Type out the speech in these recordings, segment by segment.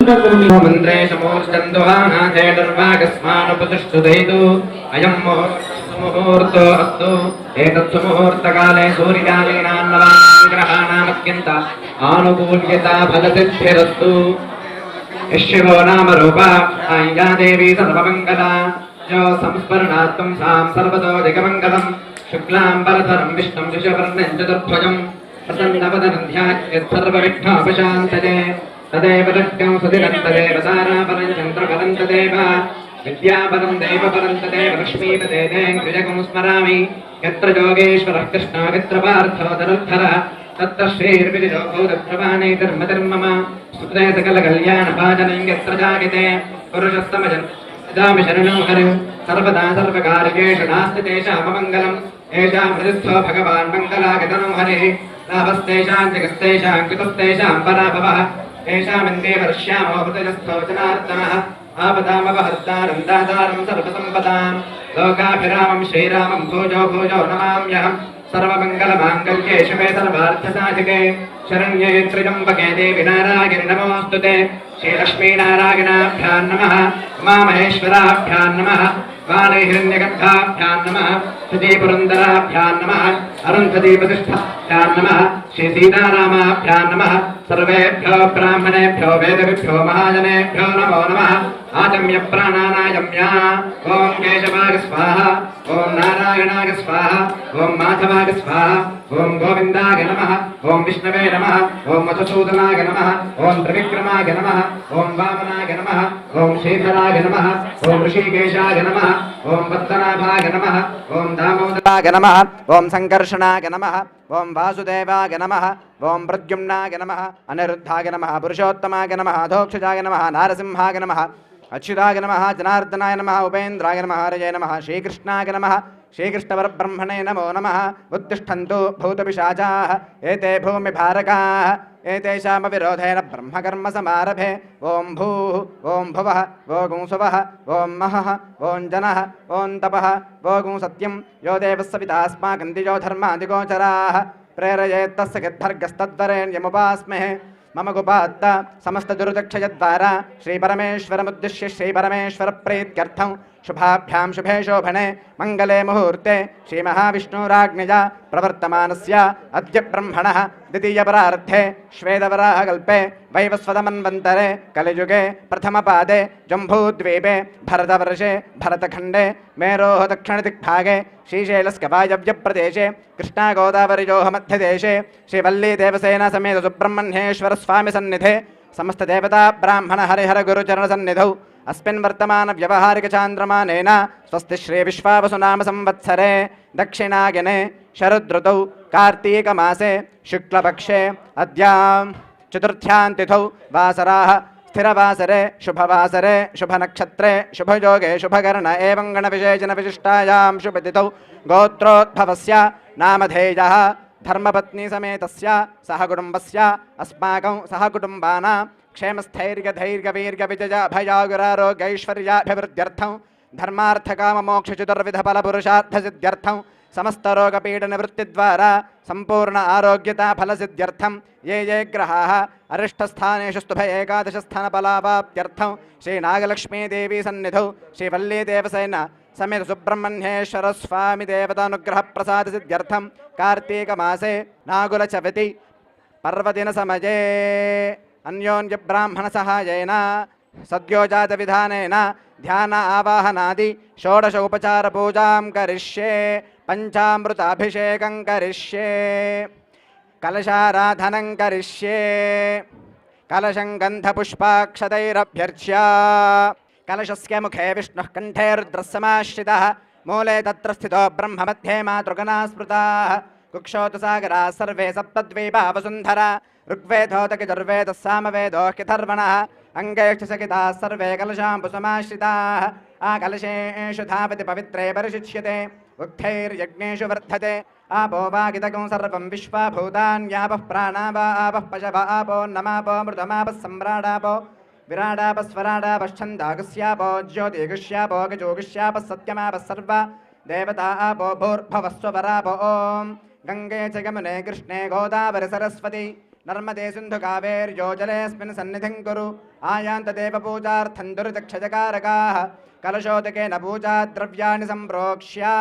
मंत्रे समोर्चन्दुहानाथे निर्वागस्मानुपतिष्ठुदैतु अयं मुहूर्तो अस्तु एतत्सु मुहूर्तकाले सूर्यादीनां ग्रहाणामत्यन्त आनुकूल्यता फलसिद्धिरस्तु शिवो नाम रूपा आय्या देवी सर्वमङ्गला जो संस्मरणात्मं सां सर्वतो जगमङ्गलं शुक्लाम्बरधरं विष्णुं शशिवर्णं चतुर्भुजं प्रसन्नवदनं ध्यायेत्सर्वविघ्नोपशान्तये तदेव दृष्टं सुधिरन्तदेव तारापरं चन्द्रपरं तदेव विद्यापरं देवपरं तदेव लक्ष्मीपदेवेन्द्रियगं स्मरामि यत्र योगेश्वरः कृष्णो यत्र पार्थो धनुर्धरः तत्र श्रीर्विजयोगौरप्रमाणे धर्मधर्मम सुखदे सकलकल्याणभाजनं यत्र जायते पुरुषस्तमजन्दामि शरणं हरिं सर्वदा सर्वकार्येषु नास्ति तेषाममङ्गलम् येषां हृदिस्थो भगवान् मङ्गलागतनो हरिः लाभस्तेषां जगस्तेषां कृतस्तेषां पराभवः येषामिन्दे वर्ष्यामो हृदयस्थो जनार्दनः आपदामपहर्तारं दातारं सर्वसम्पदां लोकाभिरामं श्रीरामं भूजो भूजो नमाम्यहम् सर्वमङ्गलमाङ्गल्ये शिवे सर्वार्थसाधिके शरण्ये त्र्यम्बके देवि नारायणि नमोऽस्तुते श्रीलक्ष्मीनारायणाभ्यां नमः उमामहेश्वराभ्यां नमः वाणी हिरण्यगर्भाभ्यां नमः श्रीपुरन्दराभ्यां नमः अरुन्धतीप्रतिष्ठाभ्यां नमः श्रीसीतारामाभ्यां नमः सर्वेभ्यो ब्राह्मणेभ्यो वेदविभ्यो महाजनेभ्यो नमो नमः आचम्य प्राणानायम्य ॐ केशवाय स्वाहा ॐ नारायणाय स्वाहा ॐ माधवाय स्वाहा ॐ गोविन्दाय नमः ॐ विष्णवे नमः ॐ मधुसूदनाय नमः ॐ त्रिविक्रमाय नमः ॐ वामनाय नमः ॐ श्रीधराय नमः ॐ ऋषिकेशाय नमः ॐ पद्मनाभाय नमः ॐ दामोदराय नमः ॐ संकर्षणाय नमः ॐ वासुदेवाय नमः ॐ प्रद्युम्नाय नमः अनिरुद्धाय नमः पुरुषोत्तमाय नमः अधोक्षजाय नमः नारसिंहाय नमः अच्युताय नमः जनार्दनाय नमः उपेन्द्राय नमः हरये नमः श्रीकृष्णाय नमः श्रीकृष्णपरब्रह्मणे नमो नमः उत्तिष्ठन्तु भूतपिशाचाः एते भूमिभारकाः एतेषामविरोधेन ब्रह्मकर्म समारभे ॐ भूः ॐ भुवः ॐ सुवः ॐ महः ॐ जनः ॐ तपः ॐ सत्यं यो देवस्य पितास्माकं द्विजो धर्मादिगोचराः प्रेरयेत्तस्य गद्भर्गस्तद्वरेण्यमुपास्महे मम गुपात्त समस्तदुर्दक्षयद्वारा श्रीपरमेश्वरमुद्दिश्य श्रीपरमेश्वरप्रीत्यर्थं शुभाभ्यां शुभे शोभने मङ्गले मुहूर्ते श्रीमहाविष्णुराज्ञया प्रवर्तमानस्य अद्य ब्रह्मणः द्वितीयपरार्धे श्वेतवराहकल्पे वैवस्वतमन्वन्तरे कलियुगे प्रथमपादे जम्बूद्वीपे भरतवर्षे भरतखण्डे मेरोः दक्षिणदिग्भागे श्रीशैलस्य वायव्यप्रदेशे कृष्णागोदावरीयोः मध्यदेशे श्रीवल्लीदेवसेना समेत सुब्रह्मण्येश्वरस्वामी सन्निधे समस्तदेवता ब्राह्मण हरिहर गुरुचरणसन्निधौ अस्मिन् वर्तमान व्यवहारिक चान्द्रमानेन स्वस्ति श्री विश्वावसुनाम संवत्सरे दक्षिणायने शरदृतौ कार्तीकमासे शुक्लपक्षे अद्यां चतुर्थ्यां तिथौ वासराः स्थिरवासरे शुभवासरे शुभनक्षत्रे शुभयोगे शुभकर्ण एवं गणविशेषण विशिष्टायां शुभतिथौ गोत्रोद्भवस्य नामधेयः धर्मपत्नी समेतस्य सहकुटुम्बस्य अस्माकं सहकुटुम्बानां क्षेमस्थैर्यधैर्यवीर्यविजयाभयागुरारोग्यैश्वर्याभिवृद्ध्यर्थं धर्मार्थकाममोक्षचतुर्विधफलपुरुषार्थसिद्ध्यर्थं समस्तरोगपीडनिवृत्तिद्वारा संपूर्ण आरोग्यताफलसिद्ध्यर्थं ये ये ग्रहाः अरिष्टस्थानेषु स्तुभ एकादशस्थानफलावाप्त्यर्थं श्रीनागलक्ष्मीदेवी सन्निधौ श्रीवल्लीदेवसेन समेत सुब्रह्मण्येश्वरस्वामी देवतानुग्रहप्रसादसिद्ध्यर्थं कार्तीकमासे नागुलचविति पर्वदिनसमये अन्योन्यब्राह्मणसहायेन सद्योजातविधानेन ध्यान आवाहनादि षोडश उपचारपूजां करिष्ये पञ्चामृताभिषेकं करिष्ये कलशाराधनं करिष्ये कलशं गन्धपुष्पाक्षतैरभ्यर्च्य कलशस्य मुखे विष्णुः कण्ठे रुद्रस्समाश्रितः मूले तत्र स्थितो ब्रह्म मध्ये मातृगणा स्मृताः कुक्षोतसागराः सर्वे सप्तद्वीपा वसुन्धरा ऋग्वेदोदकिजुर्वेदः सामवेदो ह्यथर्वणः अङ्गैक्षसकिताः सर्वे कलशाम्बुसमाश्रिताः आकलशेषु धावति पवित्रे परिशिच्यते उक्थैर्यज्ञेषु वर्धते आपो वागिदगं सर्वं विश्वा भूतान्यापः प्राणा वा आपः पशव आपो नमापो मृतमापः सम्राडापो विराडापस्वराडापश्छन्दागस्यापो ज्योतिगुष्यापो गजोगुष्यापः सत्यमापः सर्वा देवता आपो भूर्भवस्वपरापो ॐ गंगे च यमुने कृष्णे गोदावरि सरस्वती नर्मदे सिन्धु कावेर्योजलेऽस्मिन् सन्निधिं कुरु आयान्तदेव पूजार्थं दुर्दक्षजकारकाः कलशोदकेन पूजा द्रव्याणि सम्प्रोक्ष्य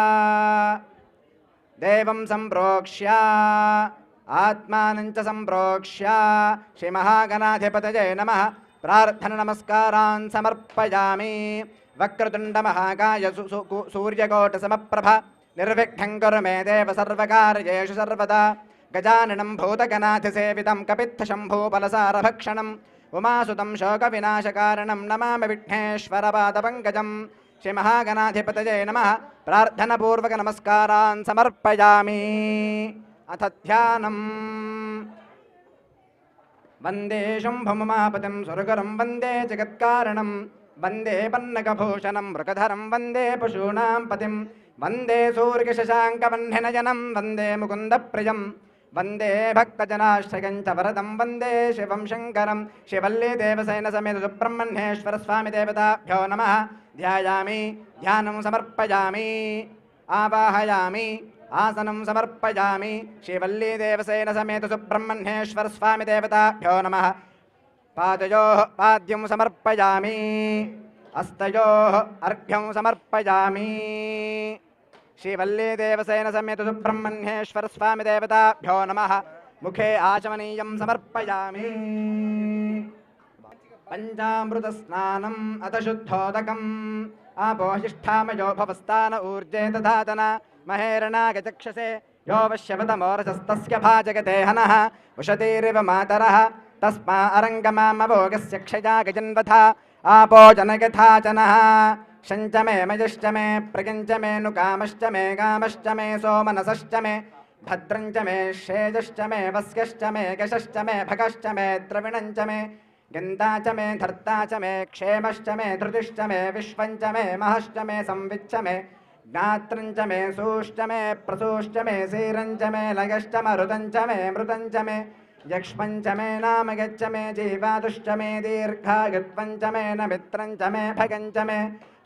देवं सम्प्रोक्ष्य आत्मानं च सम्प्रोक्ष्य श्रीमहागणाधिपतये नमः प्रार्थननमस्कारान् समर्पयामि वक्रतुण्डमहाकाय सूर्यकोटिसमप्रभ निर्विघ्नं कुरु मे देव सर्वकार्येषु सर्वदा गजाननं भूतगणाधिसेवितं कपित्थशम्भूफलसारभक्षणम् उमासुतं शोकविनाशकारणं नमामि विघ्नेश्वरपादपङ्कजं श्रीमहागणाधिपतये नमः प्रार्थनापूर्वकनमस्कारान् समर्पयामि अथ ध्यानम् वन्दे शम्भुमुमापतिं सुरगुरुं वन्दे जगत्कारणं वन्दे पन्नगभूषणं मृगधरं वन्दे पशूनां पतिं वन्दे सूर्यशशाङ्कवह्निनयनं वन्दे मुकुन्दप्रियं वन्दे भक्तजनाश्रयं च वरदं वन्दे शिवं शङ्करं श्रीवल्लीदेवसेनसमेत सुब्रह्मण्येश्वरस्वामी देवताभ्यो नमः ध्यायामि ध्यानं समर्पयामि आवाहयामि आसनं समर्पयामि श्रीवल्लीदेवसेनसमेत सुब्रह्मण्येश्वरस्वामी देवताभ्यो नमः पादयोः पाद्यं समर्पयामि हस्तयोः अर्घ्यं समर्पयामि श्रीवल्लीदेवसेनसमेत सुब्रह्मण्येश्वरस्वामी देवताभ्यो नमः मुखे आचमनीयं समर्पयामि पञ्चामृतस्नानम् अथ शुद्धोदकम् आपोहिष्ठामयो भवस्तान ऊर्जे दधातन महेरणागचक्षसे यो वश्यवतमोरसस्तस्य भाजगते हनः उषतीरिव मातरः तस्मा अरङ्गमामवोगस्य क्षया गजन्वथा आपो जनयथा जनः शञ्च मे मयश्च मे प्रगञ्च मे नुकामश्च मे गामश्च मे सोमनसश्च मे भद्रञ्च मे शेजश्च मे वस्यश्च मे गशश्च मे भगश्च मे द्रविणञ्च मे गन्ता च मे धर्ता च मे क्षेमश्च मे धृतिश्च मे विश्वञ्च मे महश्च मे संविच्च मे ज्ञात्रञ्च मे सूश्च मे प्रसूश्च मे सीरञ्च मे लयश्च मरुदञ्च मे मृतञ्च मे यक्ष्मञ्च मे नाम गच्छ मे जीवादुश्च मे दीर्घायुत्वञ्च मे नमित्रञ्च मे भगञ्च मे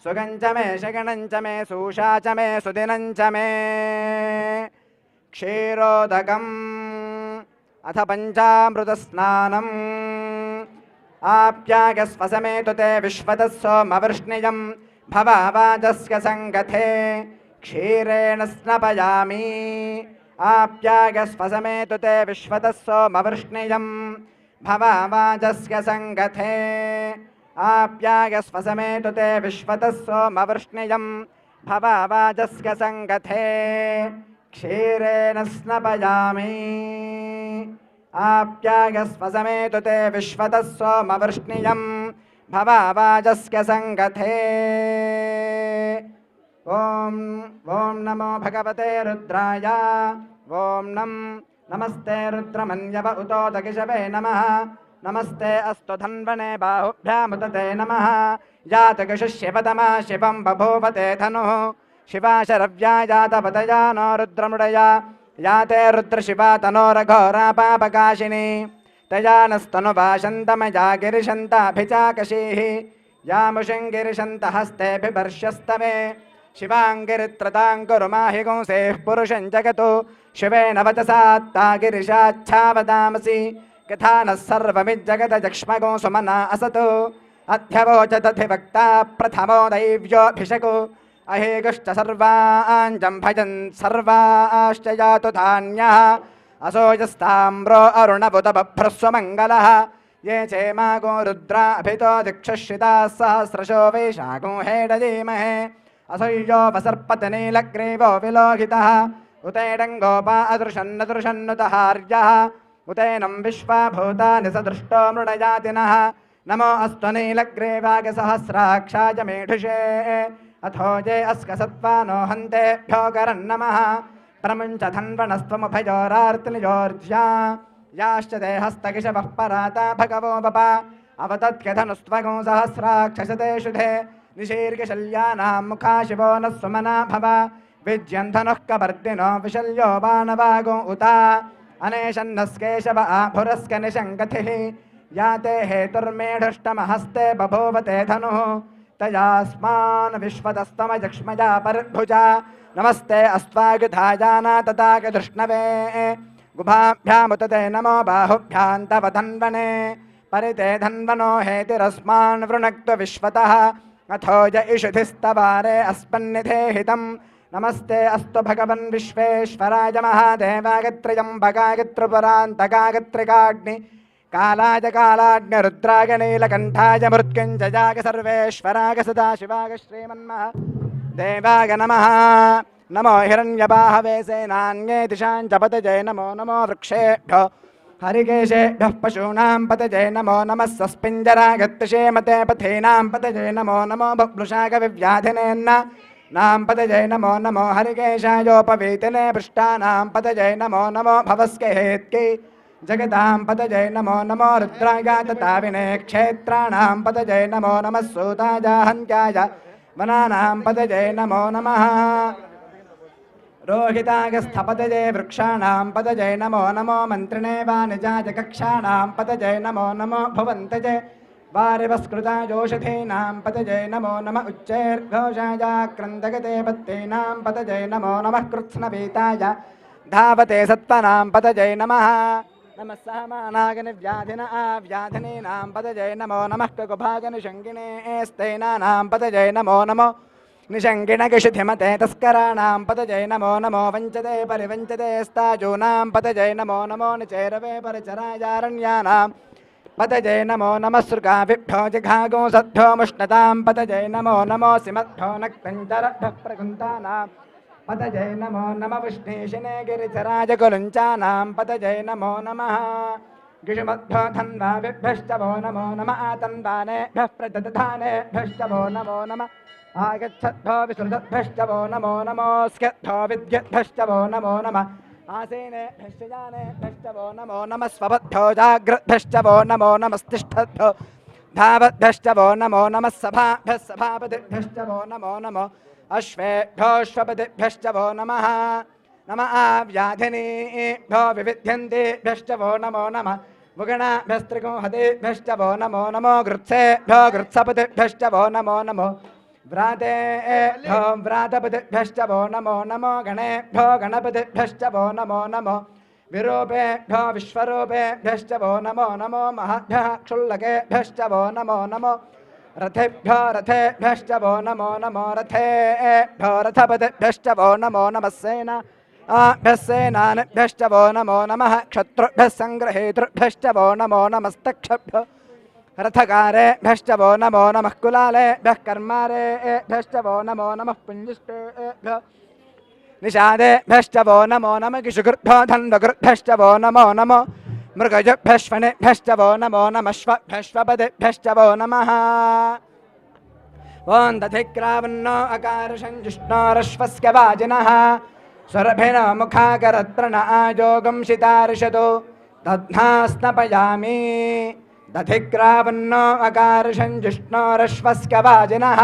सुगञ्च मे शगणञ्च मे सूषा च मे सुदिनञ्च मे क्षीरोदकम् अथ पञ्चामृतस्नानम् आप्यागस्वसमेतु ते विश्वतः सोमवृष्णियं भवावाजस्य सङ्गथे क्षीरेण स्नपयामि आप्यागस्वसमेतु ते विश्वतः सोमवृष्णियं भवावाजस्य सङ्गथे आप्यागस्वसमेतु ते विश्वतः सोमवृष्णियं भवावाजस्य सङ्गथे क्षीरेण स्नपयामि आप्यागस्वसमेतु ते विश्वतः सोमवृष्णियं भवावाजस्य सङ्गथे ॐ नमो भगवते रुद्राय ॐ नमस्ते रुद्रमन्यव उतोदगिषवे नमः नमस्ते अस्तु धन्वने बाहुभ्यामुदते नमः जातगिषशिवतमा शिवं बभूवते धनुः शिवा शरव्या जातपतया नो रुद्रमुडया याते रुद्रशिवा तनोरघोरा पापकाशिनी तया नस्तनुभाषन्तमया गिरिशन्ताभिचाकशीः यामुषङ्गिरिशन्तहस्तेऽभिवर्ष्यस्तमे शिवाङ्गिरित्रताङ्कुरुमाहि गुंसेः पुरुषं जगतो शिवेन वचसात्ता गिरिशाच्छावदामसि यथा नः सर्वमिज्जगदजक्ष्मगो सुमना असतो अध्यवोचदधिवक्ता प्रथमो दैव्योऽभिषको अहेगश्च सर्वाञ्जं भजन् सर्वाश्च यातु धान्यः असोजस्ताम्रो अरुणबुधबभ्रस्वमङ्गलः ये चेमागो रुद्राभितो दिक्षुश्रिताः सहस्रशो वैशाखो हेडजीमहे असह्यो वसर्पतनीलग्रीवो विलोहितः उतेडङ्गोपा अदृशन्नदृशन्नुतहार्यः उतेनं विश्वाभूतानि सदृष्टो मृडजातिनः नमो अस्तु नीलग्रीवागसहस्राक्षाय मेढुषे अथो ये अस्कसत्त्वानो हन्तेभ्यो करन्नमः प्रमुञ्च धन्वनस्त्वमुभयोरार्तिनियोर्ज्या याश्च ते हस्तकिशवः पराता भगवो बपा अवतत्यधनुस्त्वगो सहस्राक्षसते शुधे निशीर्घशल्यानां मुखा शिवो नः सुमना भव विज्यन्धनुः कपर्दिनो विशल्यो बाणवागो उता अनेशन्नस्केशव आभुरस्क निशङ्गतिः याते हेतुर्मेढुष्टमहस्ते बभूवते धनुः तयास्मान् विश्वतस्तमजक्ष्मजा परद्भुजा नमस्ते अस्त्वायुधायाना तथागधृष्णवे गुभाभ्यामुत ते नमो बाहुभ्यां तव धन्वने परिते धन्वनो हेतिरस्मान् वृणक्तु विश्वतः अथो य इषुधिस्तवारे अस्मन्निधेहितं नमस्ते अस्तु भगवन् विश्वेश्वराय महादेवागत्रयम्बकाय त्रिपुरान्तकागत्रिकाग्नि कालाय कालाग्निरुद्राय नीलकण्ठाय मृत्युञ्जयाय सर्वेश्वराय सदाशिवाय श्रीमन्महादेवाय नमः नमो हिरण्यबाहवे सेनान्ये दिशां च पतये नमो नमो वृक्षेभ्यो हरिकेशेभ्यः पशूनां पतये नमो नमः सस्पिञ्जरागत्यशेमते पथीनां पतये नमो नमो बभ्रुषागविव्याधिनेन्न नाम पतये नमो नमो हरिकेशायोपवीतिने पृष्ठानां पतये नमो नमो भवस्केहेत्यै जगतां पतये नमो नमो रुद्रागातताविने क्षेत्राणां पतये नमो नमः सूताय हन्त्याय वनानां पतये नमो नमः रोहितागस्थपतये वृक्षाणां पतये नमो नमो मन्त्रिणे वानिजाय कक्षाणां पतये नमो नमो भुवन्तये वारिवस्कृतायोषधीनां पतये नमो नमः उच्चैर्घोषाय क्रन्दगते पत्तीनां पतये नमो नमः कृत्स्नवीताय धावते सत्त्वनां पतये नमः नमः सहमानागनिव्याधिन व्याधिनीनां पतये नमो नमः ककुभागनिषङ्गिणे स्तेनानां पतये नमो नमो निषङ्गिणगिषिधिमते तस्कराणां पतये नमो नमो वञ्चते परिवञ्चते स्ताजूनां पतये नमो नमो निचैरवे परिचरायारण्यानां पतये नमो नमः सृगाभिभ्यो जिघागोंसद्भ्यो मुष्णतां पतये नमो नमो सिमद्भ्यो नक्तञ्जरभ्यः प्रकुन्तानां पतये नमो नमः विष्णीशिने गिरिचराज कुलुञ्चानां पतये नमो नमः गिषुमद्भ्यो धन्वाभिभ्यश्च वो नमो नमः आतन्वानेभ्यः प्रदधानेभ्यश्च वो नमो नमः आगच्छद्भ्यो विसृजद्भ्यश्च वो नमो नमो स्क्यद्भ्यो विद्यद्भ्यश्च वो नमो नमः आसीनेभ्यश्च जानेभ्यश्च वो नमो नमः स्वपद्भ्यो जाग्रद्भ्यश्च वो नमो नमस्तिष्ठद्भ्यो धावद्भ्यश्च वो नमो नमः सभाभ्यः सभापतिभ्यश्च वो नमो नमो अश्वेभ्योऽश्वपतिभ्यश्च वो नमः नमः व्याधिनीभ्यो विविध्यन्तेभ्यश्च वो नमो नमः मुगणाभ्यस्त्रिगुंहतेभ्यश्च वो नमो नमो गृत्सेभ्यो गृत्सपतिभ्यश्च वो नमो नमो व्रातेभ्यो व्रातपतिभ्यश्च वो नमो नमो गणेभ्यो गणपतिभ्यश्च वो नमो नमो विरूपेभ्यो विश्वरूपेभ्यश्च वो नमो नमो महद्भ्यः क्षुल्लकेभ्यश्च वो नमो नमो रथेभ्यो रथेभ्यश्च वो नमो नमो रथेभ्यो रथपतिभ्यश्च वो नमो नमः सेनाभ्यः वो नमो नमः क्षत्रुभ्यः सङ्ग्रहेतृभ्यश्च वो नमो नमस्तक्षभ्यो रथकारेभ्यश्च वो नमो नमः कुलालेभ्यः कर्मारेभ्यश्च वो नमो नमः पुञ्जिष्टेभ्यो निषादेभ्यश्च वो नमो नमः किशुकृभ्यो धन्वकृभ्यश्च वो नमो नमो मृगजभ्यश्वनेभ्यश्च वो नमो नमः श्वभ्यश्वपदेभ्यश्च वो नमः ॐ दधिक्रावन्नो अकारशञ्जिष्णोरश्वस्य वाजिनः स्वरभिनो मुखाकरत्रण आयोगं शितार्षतु दध्ना स्नपयामि दधिक्रावन्नो अकारशञ्जिष्णोरश्वस्य वाजिनः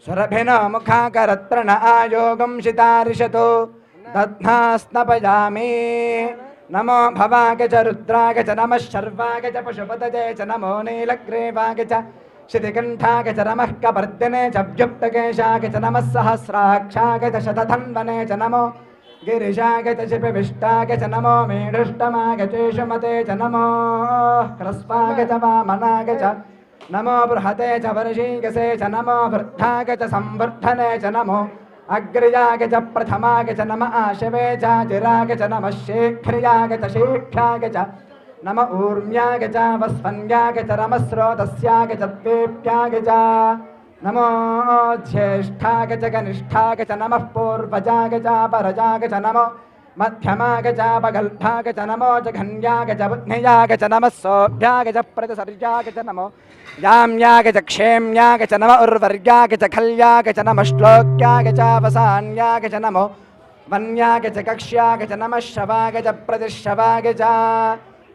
स्वरभिनो मुखाकरत्रण आयोगं शितार्षतु दध्ना स्नपयामि नमो भवाय च रुद्राय च नमः शर्वाय च पशुपतये च नमो नीलग्रीवाय च शितिकण्ठाय च नमः कपर्दिने च व्युक्तकेशाय च नमः सहस्राक्षाय च शतधन्वने च नमो गिरिशाय च शिपिविष्टाय च नमो मेढुष्टमाय चेषुमते च नमो ह्रस्वाय च वामनाय च नमो बृहते च वर्षीयसे च नमो वृद्धाय च संवर्धने च नमो अग्र्याय च प्रथमाय च नमः आशवे च चिराय च नमः शीघ्र्याय च शीघ्राय च नमः ऊर्म्याय च वस्वन्याय च नमः स्रोतस्याय च द्वेप्याय च नमो ज्येष्ठाय च कनिष्ठाय च नमः पूर्वजाय च परजाय च नमो मध्यमाय च पगल्भाय च नमो जघन्याय च बुद्ध्याय च नमः सोऽभ्याय च प्रतिसर्याय च नमो याम्याय च क्षेम्याय च नमः उर्वर्याय च खल्याय च नमः श्लोक्याय च वसान्याय च नमो वन्याय च कक्ष्याय च नमः श्रवाय च प्रतिश्रवाय च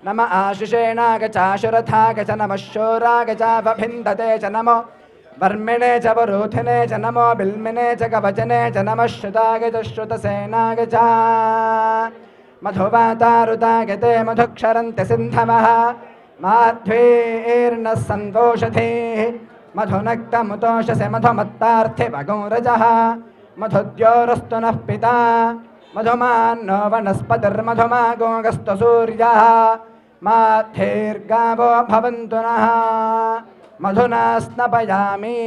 नमः आशुषेणाय च आशुरथाय च नमः शूराय च वभिन्दते च नमो वर्मिणे च वरूथिने च नमो बिल्मिने च कवचने च नमः श्रुताय च श्रुतसेनाय च मधुवातारुताय ते मधुक्षरन्ति सिन्धवः माध्वीर्नः सन्तोषधीः मधुनक्तमुतोषसे मधुमत्तार्थिवगुंरजः मधुद्योरस्तु नः पिता मधुमान्नो वनस्पतिर्मधुमागो गस्तसूर्यः माद्धैर्गावो भवन्तु नः मधुना स्नपयामि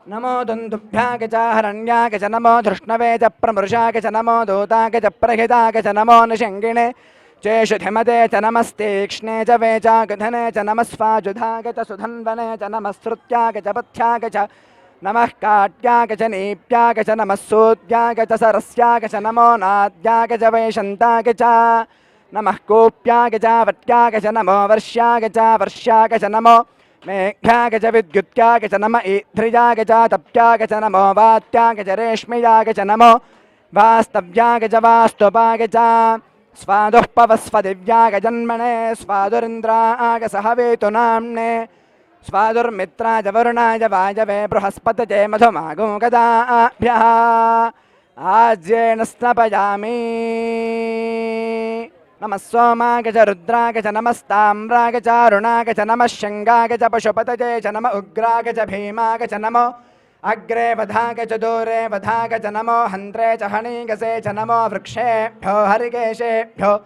नमो दुन्दुभ्याग च हरण्याग च नमो धृष्णवे च प्रमृषाग च नमो दूताग च प्रहिताग च नमो निषङ्गिणे चेषुधिमते च नमस्तीक्ष्णे च वेचागधने च नमस्वाजुधाग च सुधन्वने च नमस्रुत्याग च पथ्याग च नमः काट्याग च नीप्याग च नमः सूद्याग च सरस्याग च नमो नाद्याग च वैशन्ताग च नमः कूप्याग च वट्याग च नमो वर्ष्याग च वर्ष्याग च नमो मेघ्याग च विद्युत्याग च नम ईध्रियाग च तप्याग च नमो वात्याग च रेश्म्याग च नमो वास्तव्याग च वास्तुपाग च स्वादुः पवस्वदिव्याग जन्मने स्वादुरिन्द्राग सहवेतु नाम्ने स्वादुर्मित्राय वरुणाय वायवे बृहस्पतये मधुमागो गदाभ्यः आज्येन स्नपयामि नमः सोमाग च रुद्राग च नमस्ताम्राग च अरुणाग च नमः शङ्गाग च पशुपतये च नम उग्राग च भीमाग च नमो अग्रे वधाग च दूरे वधाग च नमो हन्त्रे च हणीगसे च नमो वृक्षेभ्यो हरिकेशेभ्यो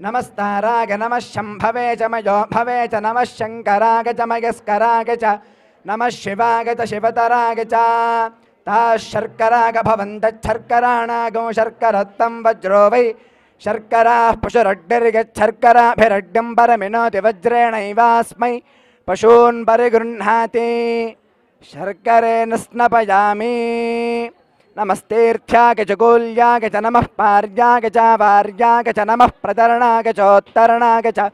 नमस्ताराग नमः शम्भवे च मयो भवे च नमः शङ्कराग च मयस्कराग च नमः शिवाग च शिवतराग च ताः शर्कराग भवन्तच्छर्कराणागो शर्करत्तं वज्रो वै शर्कराः पशुरड्डिर्गच्छर्कराभिरड्डं परमिनोति वज्रेणैवास्मै पशून् परिगृह्णाति शर्करेण स्नपयामि नमस्तेऽर्थ्याग च गोल्याग च नमः पार्याग च वार्याग च नमः प्रतरणाग चोत्तरणाग च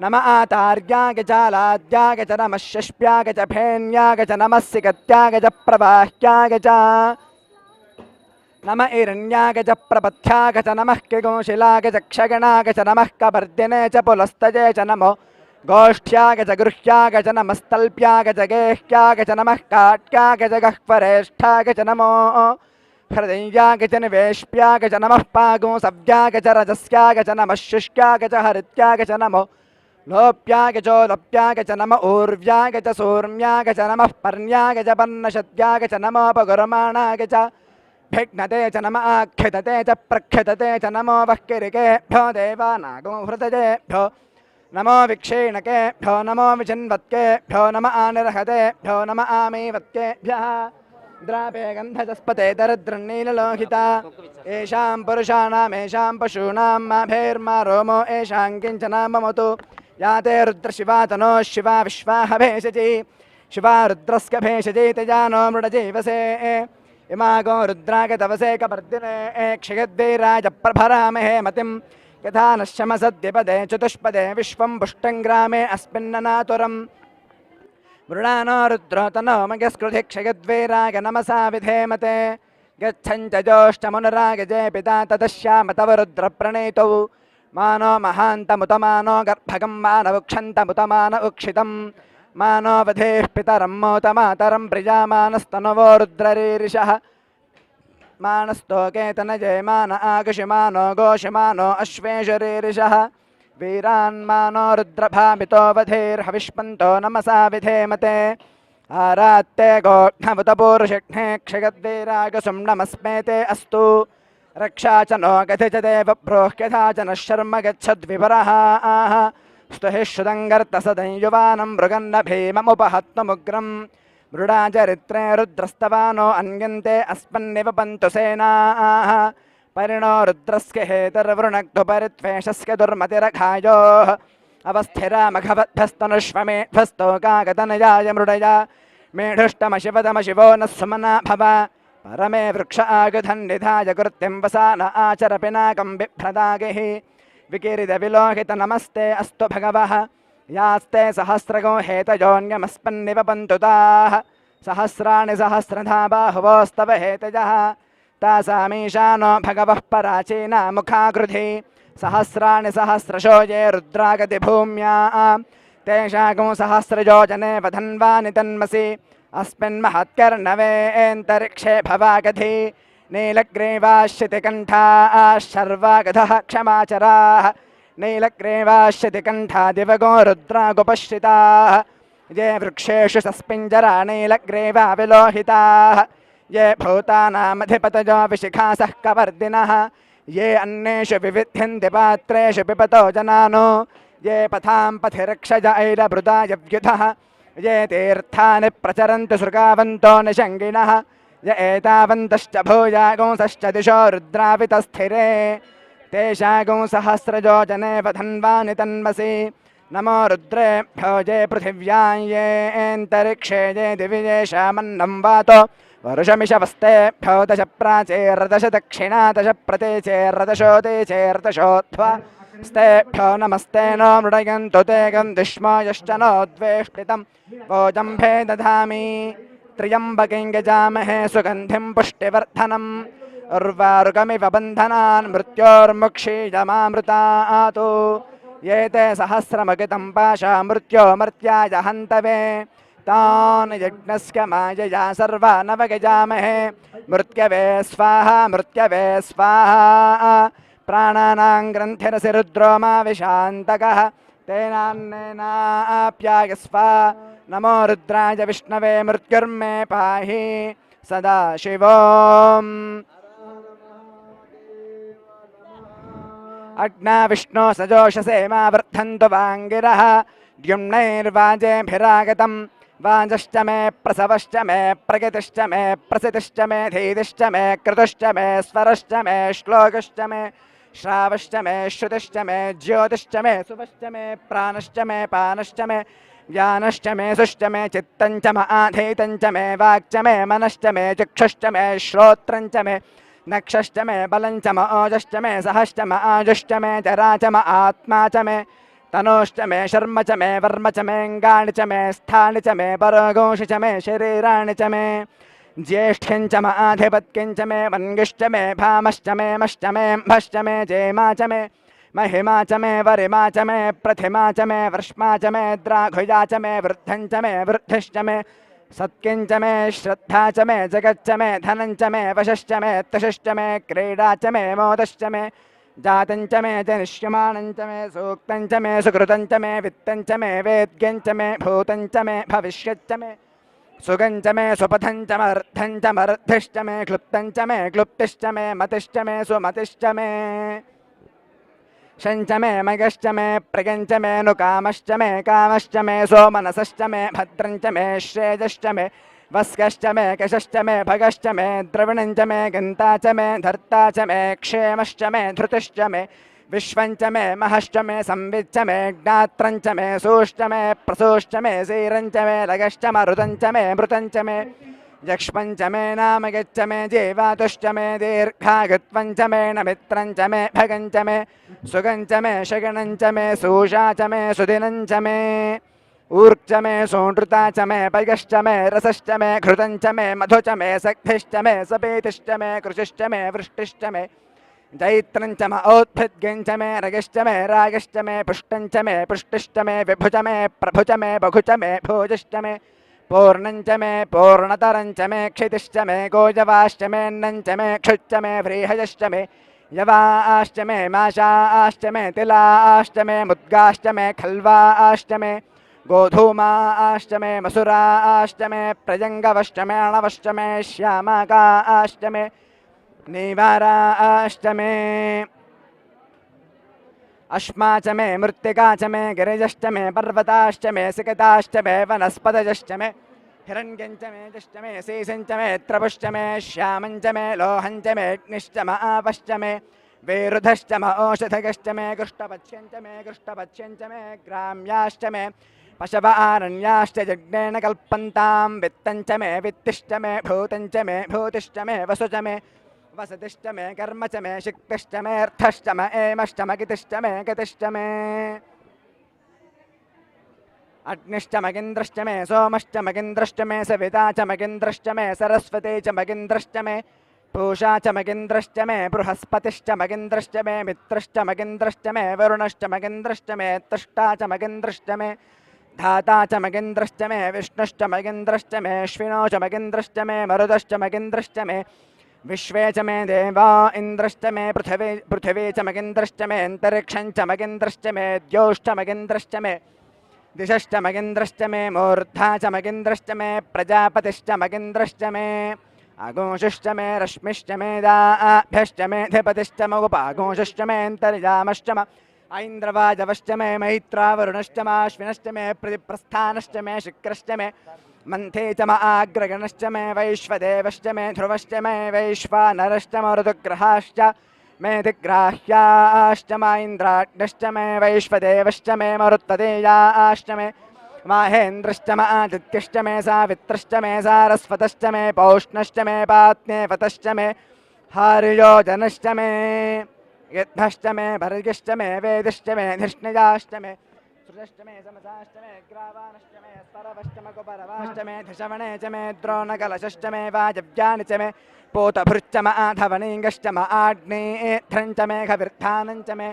नम आतार्याग च लाद्याग च नमः शष्प्याग च फेन्याग च नमः सिकत्याग च प्रवाह्याग च नम हिरण्याग च प्रपथ्याग च नमः किगोशिलाग च क्षगणाग च नमः कपर्दिने च पुलस्तजे च नमो गोष्ठ्याग च गृह्याग च नमस्तल्प्याग च गेह्याग च नमः काट्याग च गह्वरेष्ठाग च नमो हृदयाग च निवेश्याग च नमः पागो सव्याग च रजस्याग च नमः शुष्क्याग च हरित्याग च नमो लोप्याग चोलप्याग च नम ऊर्व्याग च सूर्म्याग च नमः पर्ण्याग च पन्नशत्याग च नमोपगुरमाणाग च भिघ्नते च नम आख्यतते च प्रख्यतते च नमो वह्किरिकेभ्यो देवानागो हृदयेभ्यो नमो विक्षीणकेभ्यो नमो विचिन्वत्केभ्यो नम आनिर्हतेभ्यो नम आमीवत्केभ्यः द्रापे गन्धजस्पते दरिद्रन्नीललोहिता येषां पुरुषाणामेषां पशूनां माभेर्मा रोमो येषां किञ्चन ममतु या ते रुद्रशिवा तनो शिवा विश्वाह भेषजी शिवा रुद्रस्य भेषजी तेजानो मृडजीवसे इमागो रुद्रागतवसे कपर्दिने क्षयद्वैराज प्रभरामहे मतिं यथा नश्यमसद्यपदे चतुष्पदे विश्वं पुष्टङ्ग्रामे अस्मिन्ननातुरम् मृणानो रुद्रोतनो मगस्कृधि क्षयद्वैराग नमसा विधेमते गच्छञ्च जोष्टमुनुरागजे पिता ततश्याम तव रुद्रप्रणीतौ मानो महान्तमुतमानो गर्भगं मानवुक्षन्तमुतमान उक्षितं मानो वधेः पितरं मोतमातरं प्रियामानस्तनुवो रुद्ररीरिषः मानस्तोकेतनजे मान आगुषिमानो गोषिमानो अश्वेषरीरिषः वीरान्मानो रुद्रभामितो वधेर्हविष्पन्तो नमसा विधेमते आरात्ते गोघ्नमुतपूर्षिघ्ने क्षयद्वैरागसुं नमस्मेते अस्तु रक्षा च नो गति च देव प्रोह्यथा च नः शर्म गच्छद्विपरः स्तुहिश्रुदङ्गर्तसदं युवानं मृगन्न भीममुपहत्तमुग्रं मृडाचरित्रे रुद्रस्तवानो अन्यन्ते अस्मन्निव पन्तु सेनाः परिणो रुद्रस्य हेतर्वृणक्तुपरित्वेषस्य दुर्मतिरखायोः अवस्थिरा मघवद्भस्तनुष्वमेध्वस्तोकागतनयाय मृडया मेढुष्टमशिवतमशिवो नः सुमना भव परमे वृक्ष आगुधन्निधाय कृत्यं वसान आचर पिनाकं बिभ्रदागिः विकिरितविलोहित नमस्ते अस्तु भगवः यास्ते सहस्रगो हेतयोऽन्यमस्मन्निव पन्तु ताः सहस्राणि सहस्रधा बाहुवोस्तव हेतजः तासामीशानो भगवः पराचीना मुखाकृधि सहस्राणि सहस्रशो ये रुद्रागतिभूम्या तेषागो सहस्रयोजने वधन्वानि तन्मसि अस्मिन्महत्कर्णवेऽन्तरिक्षे भवागधि नीलग्रीवाश्यतिकण्ठाः शर्वागधः क्षमाचराः नीलग्रीवाश्यतिकण्ठा दिवगो रुद्रागुपश्रिताः ये वृक्षेषु सस्पिञ्जरा नीलग्रीवा विलोहिताः ये भूतानामधिपतयो विशिखासः कवर्दिनः ये अन्येषु विविध्यन्ति पात्रेषु पिबतो जनानो ये पथां पथि रक्षजैरभृदायव्युधः ये तीर्थानि प्रचरन्ति सृगावन्तो निषङ्गिणः य एतावन्तश्च भूयागुंसश्च दिशो रुद्रावितस्थिरे तेषागुं सहस्रजो जने वधन्वानि तन्मसि नमो रुद्रेभ्यो ये पृथिव्यां येऽन्तरिक्षे ये दिवि येषामन्नं वातो वरुषमिषवस्तेभ्यो दश प्राचेर्दश दक्षिणा दश प्रतीचेर्दशोदीचेर्दशोध्वा स्तेभ्यो नमस्ते नो मृडयन्तु ते गन्धिष्मो यश्च नो द्वेष्टितं वोजम्भे दधामि त्र्यम्बकं यजामहे सुगन्धिं पुष्टिवर्धनम् उर्वारुकमिव बन्धनान् मृत्योर्मुक्षीयमामृतातु ये ते सहस्रमगितं पाशा मृत्यो मर्त्याय हन्तवे तान् यज्ञस्य मायया सर्वानवगजामहे मृत्यवे स्वाहा प्राणानां ग्रन्थिरसि रुद्रो मा विशान्तकः तेनान्नेनाप्याय स्वा नमो रुद्राय विष्णवे मृत्युर्मे पाहि सदा शिवोम् अग्ना विष्णो सजोषसे मा वर्धन्तु वाङ्गिरः द्युम्नैर्वाजेभिरागतं वाजश्च मे प्रसवश्च मे प्रगतिश्च मे प्रसितिश्च मे धीतिश्च मे कृतुश्च मे स्वरश्च मे श्लोकश्च मे श्रावश्च मे श्रुतिश्च मे ज्योतिश्च मे सुवश्च मे प्राणश्च मे पानश्च मे ज्ञानश्च मे सुश्च मे चित्तञ्च म आधीतञ्च मे वाक्च मे मनश्च मे चक्षुश्च मे श्रोत्रञ्च मे नक्षश्च मे बलञ्च म ओजश्च मे सहश्च म आजुश्च मे जरा च म आत्मा च मे तनोश्च मे शर्म च मे वर्म च मेऽङ्गानि च मे स्थानि च मे परोगोषि च मे शरीराणि च मे ज्येष्ठ्यञ्च म आधिपत्यञ्च मे वन्गिश्च मे भामश्च मे मश्च मे म्भश्च मे जेमा च मे महिमा च मे वरिमा च मे प्रथिमा च मे वर्ष्मा च मे द्राघुजा च मे वृद्धञ्च मे वृद्धिश्च मे सत्यञ्च मे श्रद्धा च मे जगच्च मे धनञ्च मे वशश्च मे तशश्च मे क्रीडा च मे मोदश्च मे जातञ्च मे जनिष्यमाणञ्च मे सूक्तञ्च मे सुकृतञ्च मे वित्तञ्च मे वेद्यञ्च मे भूतञ्च मे भविष्यच्च मे सुगञ्च मे सुपथञ्च मर्धञ्च मर्धिश्च मे क्लुप्तञ्च मे क्लुप्तिश्च मे मतिश्च मे सुमतिश्च मे शञ्च मे मयश्च मे प्रगञ्च मे नुकामश्च मे कामश्च मे सोमनसश्च मे भद्रञ्च मे श्रेयश्च मे वस्कश्च मे कशश्च मे भगश्च मे द्रविणञ्च मे गन्ता च मे धर्ता च मे क्षेमश्च मे धृतिश्च मे विश्वञ्च मे महश्च मे संविच्च मे ज्ञात्रञ्च मे सूश्च मे प्रसूश्च मे सीरञ्च मे लगश्च मरुदञ्च मे मृतञ्च मे यक्ष्मञ्च मे नाम यच्च मे जीवातुश्च मे दीर्घायुत्वञ्च मे नमित्रञ्च मे भगञ्च मे सुगञ्च मे शगणञ्च मे सूषा च मे सुदिनञ्च मे ऊर्च मे सोनृता च मे पयश्च मे रसश्च मे घृतञ्च मे मधु च मे सख्धिश्च मे सपेतिश्च मे कृशिश्च मे वृष्टिश्च मे जैत्रञ्च म औद्भिद्यञ्च मे रगिश्च मे रागश्च मे पुष्टञ्च मे पुष्टिश्च मे विभुज मे प्रभुज मे बहुच मे भोजश्च मे पूर्णञ्च मे पूर्णतरञ्च मे क्षितिश्च मे गोजवाश्च मे अन्नञ्च मे क्षुच्च मे व्रीहयश्च मे यवाश्च मे माशाश्च मे तिलाश्च मे मुद्गाश्च मे खल्वाश्च मे गोधूमाश्च मे मसुराश्च मे प्रजङ्गवश्च मे अणवश्च मे श्यामाकाश्च मे नीवाराश्च मे अश्मा च मे मृत्तिका च मे गिरिजश्च मे पर्वताश्च मे सिकताश्च मे वनस्पतयश्च मे हिरण्यञ्च मे जश्च मे सीसञ्च मे त्रपुश्च मे श्यामञ्च मे लोहञ्च मे अग्निश्च म आपश्च मे वेरुधश्च म औषधयश्च मे कृष्टपक्ष्यञ्च मे ग्राम्याश्च मे पशव आरण्याश्च यज्ञेन कल्पन्तां वित्तञ्च मे वित्तिश्च मे भूतञ्च मे भूतिश्च मे वसु च मे वसतिश्च मे कर्म च मे शिक्तिश्च मे अर्थश्च मे एमश्च मे गितिश्च मे गतिश्च मे अग्निश्च मगिन्द्रश्च मे सोमश्च मगिन्द्रश्च मे सविता च मगिन्द्रश्च मे सरस्वती च मगिन्द्रश्च मे पूषा च मगिन्द्रश्च मे बृहस्पतिश्च मगिन्द्रश्च मे मित्रश्च मगिन्द्रश्च मे वरुणश्च मगिन्द्रश्च मे तष्टा च मगिन्द्रश्च मे धाता च मगिन्द्रश्च मे विष्णुश्च मगिन्द्रश्च मे अश्विनो च मगिन्द्रश्च मे मरुदश्च मगिन्द्रश्च मे विश्वे च मे देवा इन्द्रश्च मे पृथिवी च मगिन्द्रश्च मे अन्तरिक्षञ्च मगिन्द्रश्च मे द्यौश्च मगिन्द्रश्च मे दिशश्च मगिन्द्रश्च मे मूर्धा च मगिन्द्रश्च मे प्रजापतिश्च मगिन्द्रश्च मे आगोंशिश्च मे रश्मिश्च मे दाभ्यश्च मेधिपतिश्च मगुपागोंशिश्च मेऽन्तर्यामश्च म ऐन्द्रवाजवश्च मे मैत्रावरुणश्च माश्विनश्च मे प्रतिप्रस्थानश्च मे शुक्रश्च मे मन्थे च म आग्रगणश्च मे वैश्वदेवश्च मे ध्रुवश्च मे वैश्वानरश्च मरुदग्रहाश्च मेधिग्राह्याश्च म इन्द्राग्नश्च मे वैश्वदेवश्च मे मरुत्तदेयाश्च मे माहेन्द्रश्च म आदित्यश्च मे सावित्रश्च मे सारस्वतश्च मे पौष्णश्च मे पात्नेपतश्च मे हार्योजनश्च मे यद्भश्च मे भर्गश्च मे वेदिश्च मे धिष्णयाश्च मे सृजश्च मे समसाश्च मे ग्रावानश्च मे स्तरवश्च मे कुपरवाश्च मे धिषवणे च मे द्रोणकलशश्च मे वाजव्यानि च मे पोतभृश्च म आधवनीङ्गश्च म आग्नेध्रञ्च मे खविर्धानञ्च मे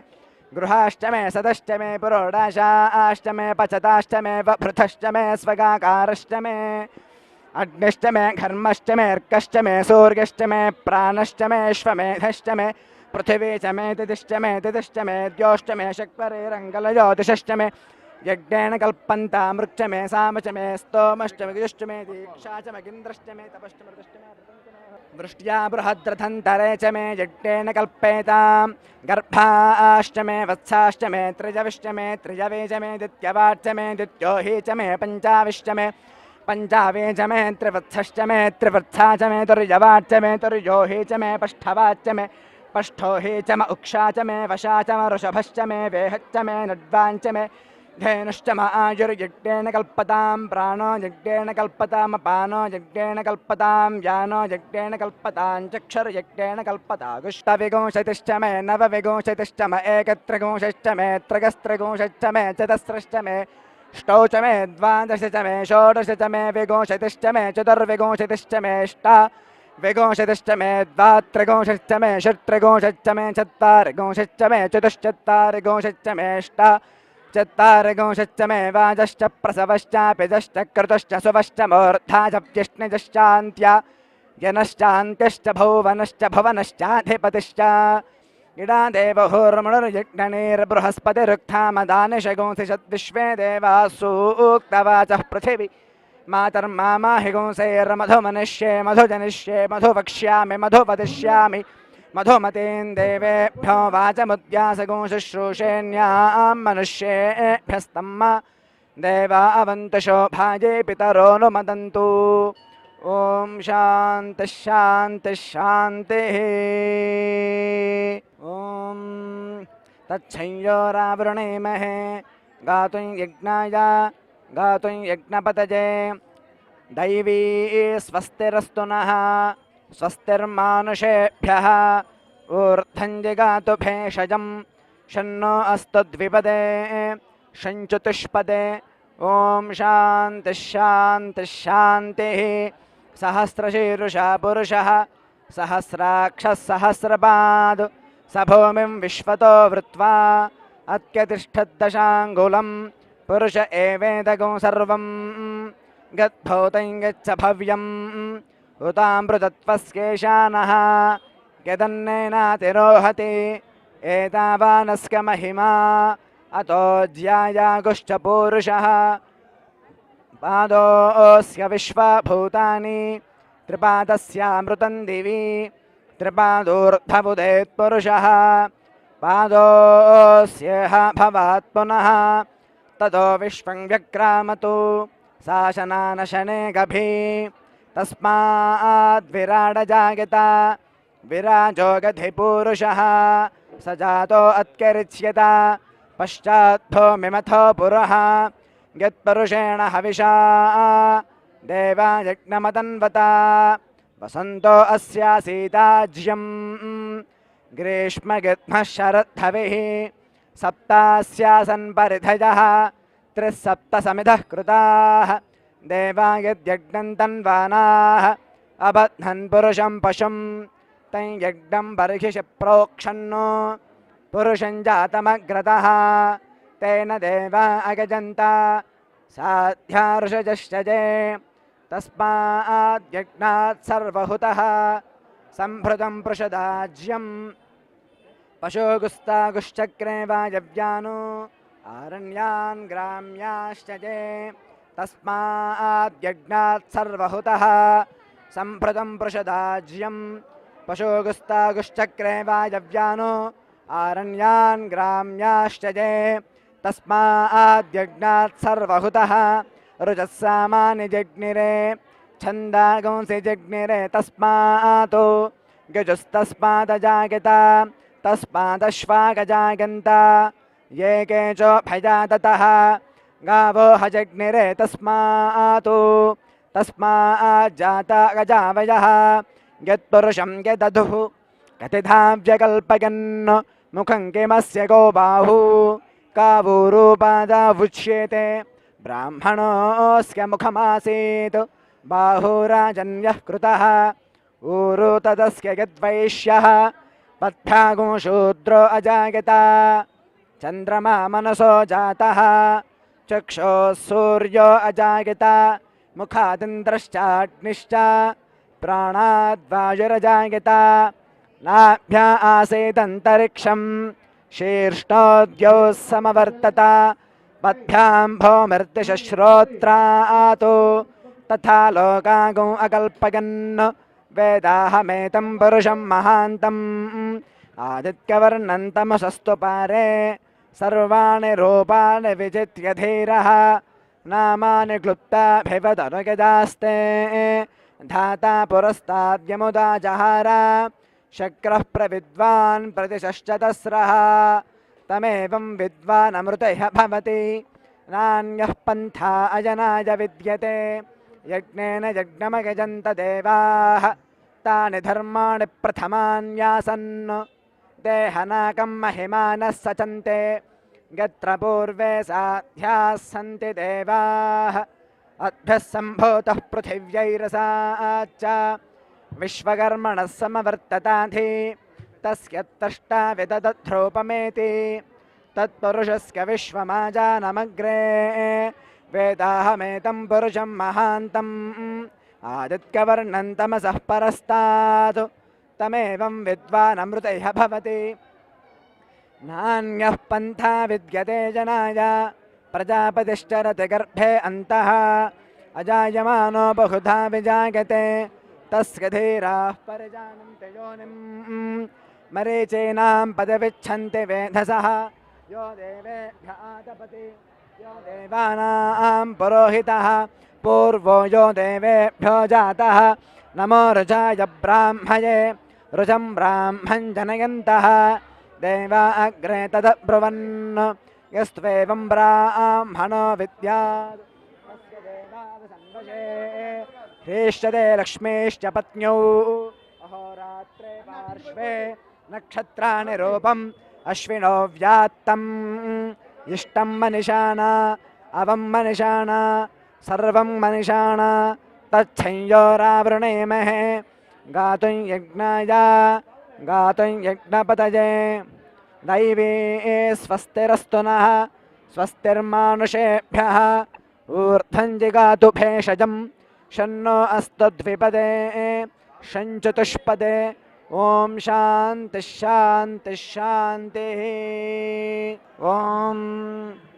गृहाश्च मे सदश्च मे पुरोडाशाश्च मे पचताश्च मे वभृतश्च मे स्वगाकारश्च मे अग्निश्च मे घर्मश्च मे अर्कश्च मे सूर्यश्च मे प्राणश्च मे श्वमेधश्च मे पृथिवी च मे तिदिश्च मे तिदिश्च मे द्योश्च मे शक्वरेरङ्गलज्योतिषश्च मे यज्ञेन कल्पन्तामृक्ष मे साम च मे स्तोमश्च मे युश्च मे दीक्षा च मगिन्द्रश्च मे तपश्च मृतश्च मे वृष्ट्या बृहद्रथन्तरे च मे यज्ञेन कल्पेतां गर्भाश्च मे वत्साश्च मे त्रिजविश्च मे त्रिजवे च मे दित्यवाच्च मे दित्यो हि च मे पञ्चाविश्च मे पञ्चावे च मे त्रिवत्सश्च मे त्रिवत्सा च मे तुर्यवाच्च मे तुर्यो हि च मे पष्ठवाच्च मे पष्ठो हि च म उक्षा च मे वशा च म ऋषभश्च मे वेहच्च मे नड्वाञ्च मे धेनुश्च म आयुर्यज्ञेन कल्पतां प्राणो यज्ञेन कल्पतां पानो यज्ञेन कल्पतां यानो यज्ञेन कल्पतां चक्षुर्यज्ञेन कल्पता गुष्टविगुंशतिश्च मे नवविगुंशतिश्च म एकत्रिगुंशश्च मे त्रिगस्त्रिगुंशश्च मे चतस्रश्च मे ष्टौ च मे द्वादश च मे षोडश च मे विगुंशतिश्च मे चतुर्विगुंशतिश्च मे अष्टा विगुंशतिश्च मे द्वात्रिगुंशश्च मे षट्त्रिगुंशश्च मे चत्वारिगुंशश्च मे चतुश्चत्वारिगुंशश्च मे अष्टा चत्वारिगुंशश्च मे वाजश्च प्रसवश्चापिजश्च क्रतुश्च सुवश्च मूर्धा च व्यष्णिजश्चान्त्या जनश्चान्त्यश्च भुवनश्च भुवनश्चाधिपतिश्च इडा देवहुर्मणुर्यज्ञनेर्बृहस्पतिरुक्थामदानिशगुंसिषद्विश्वे देवाः सूक्तवाचः पृथिवी मातर्मामाहिगुंसैर्मधुमनिष्ये मधुजनिष्ये मधुवक्ष्यामि मधुपदिष्यामि मधुमतीं देवेभ्यो वाचमुद्यासगुंशुश्रूषेण्यां मनुष्येभ्यस्तम्म देवा अवन्तु शोभाये पितरो नुमदन्तु ओम शांति शांति शांति ओम तच्छंयोरावृणीमहे गातुं यज्ञाय गातुं यज्ञपतये दैवी स्वस्तिरस्तु नः स्वस्तिर्मानुषेभ्यः ऊर्ध्वं जगातु भेषजं शन्नो अस्तु द्विपदे शञ्चुतुष्पदे ओम शांति शांति शांतिः सहस्रशीर्षा पुरुषः सहस्राक्षः सहस्रपाद स भूमिं विश्वतो वृत्वा अत्यतिष्ठद्दशाङ्गुलं पुरुष एवेदगुं सर्वं गद्भूतं गच्छ भव्यम् उतामृतत्वस्येषानः यदन्नेनातिरोहति एतावानस्क महिमा अतो ज्यायागुश्च पूरुषः पादोऽस्य विश्वभूतानि त्रिपादस्यामृतं दिवि त्रिपादोर्धबुधेत्पुरुषः पादोऽस्येह भवात् पुनः ततो विश्वं व्यक्रामतु शासनानशने गभि तस्माद्विराडजायत विराजो गधिपूरुषः स जातो अत्करिष्यत पश्चाद्भूमिमथो पुरः यत्पुरुषेण हविषा देवा यज्ञमतन्वता वसन्तो अस्यासीताज्यं ग्रीष्मगिध्मः शरद्धविः सप्तास्यासन् परिधयः त्रिसप्तसमिधः कृताः देवा यद्यज्ञं तन्वानाः अबध्नन् पुरुषं पशुं तं यज्ञं बर्हिषि प्रोक्षन्नो पुरुषं जातमग्रतः तेन देवा अगजन्त साध्यार्षजश्चजे तस्माद्यज्ञात् सर्वहुतः सम्भृतं पृषदाज्यं पशुगुस्तागुश्चक्रे वायव्यानो आरण्यान् ग्राम्याश्चजे तस्माद्यज्ञात् सर्वहुतः सम्भृतं पृषदाज्यं पशुगुस्तागुश्चक्रे वायव्यानो आरण्यान् ग्राम्याश्चये तस्माद्यज्ञात् सर्वहुतः रुजः सामानि जग्निरे छन्दागंसि जग्निरे तस्मात् गजुस्तस्मादजागता तस्मादश्वागजागन्त ये केचोभयादतः गावो हजग्निरे तस्माज्जाता गजावयः यत्पुरुषं यदधुः कतिधा व्यकल्पयन् मुखं किमस्य गो बाहु कावूरूपादावुच्येते ब्राह्मणोऽस्य मुखमासीत् बाहुराजन्यः कृतः ऊरु तदस्य यद्वैश्यः पथ्यागो शूद्रो अजायत चन्द्रमा मनसो जातः चक्षुः सूर्यो अजायत मुखादिन्द्रश्चाग्निश्च प्राणाद्वायुरजायत नाभ्या आसीदन्तरिक्षं शीर्ष्णोद्यौ समवर्तत पद्भ्यां भौमिर्दिशश्रोत्रात् तथा लोकागौ अकल्पयन् वेदाहमेतं पुरुषं महान्तम् आदित्यवर्णं तमसस्तु पारे सर्वाणि रूपाणि विजित्य धीरः नामानि क्लुप्ताभिवदनुगदास्ते धाता पुरस्ताद्यमुदा जहार शक्रः प्रविद्वान् प्रतिशश्चतस्रः तमेवं विद्वानमृतः भवति नान्यः पन्था अजनाय विद्यते यज्ञेन यज्ञमयजन्त देवाः तानि धर्माणि प्रथमान्यासन् देहनाकं महिमानः सचन्ते यत्र पूर्वे साध्याः सन्ति देवाः अद्भ्यः सम्भूतः पृथिव्यैरसाच्च विश्वकर्मणः समवर्तताधि तस्य त्वष्टा विदधध्रूपमेति तत्पुरुषस्य विश्वमाजानमग्रे वेदाहमेतं पुरुषं महान्तम् आदित्यवर्णं तमसः परस्तात् तमेवं विद्वानमृतः भवति नान्यः पन्था विद्यते जनाय प्रजापतिश्चरति गर्भे अन्तः अजायमानो बहुधा विजायते तस्य धीराः परिजानन्ति योनिं मरीचीनां पदविच्छन्ति वेधसः यो देवेभ्य आतपति यो देवानां पुरोहितः पूर्वो यो देवेभ्यो जातः नमो रुचाय ब्राह्मये रुचं ब्राह्मं जनयन्तः देवा अग्रे तदब्रुवन् यस्त्वेवं ब्राह्मणो विद्यात् तस्य देवावसन्वशे ह्रीष्यते लक्ष्मीश्च पत्न्यौ अहोरात्रे पार्श्वे नक्षत्राणि रूपम् अश्विनो व्यात्तम् इष्टं मनिषाणा अवं मनिषाणा सर्वं मनिषाणा तच्छंयोरावृणेमहे गातुं यज्ञाय गातुं यज्ञपतये दैवी स्वस्तिरस्तु नः स्वस्तिर्मानुषेभ्यः ऊर्ध्वं जिगातु भेषजं शन्नो अस्तु द्विपदे शञ्चतुष्पदे ॐ शान्तिः शान्तिः शान्तिः ॐ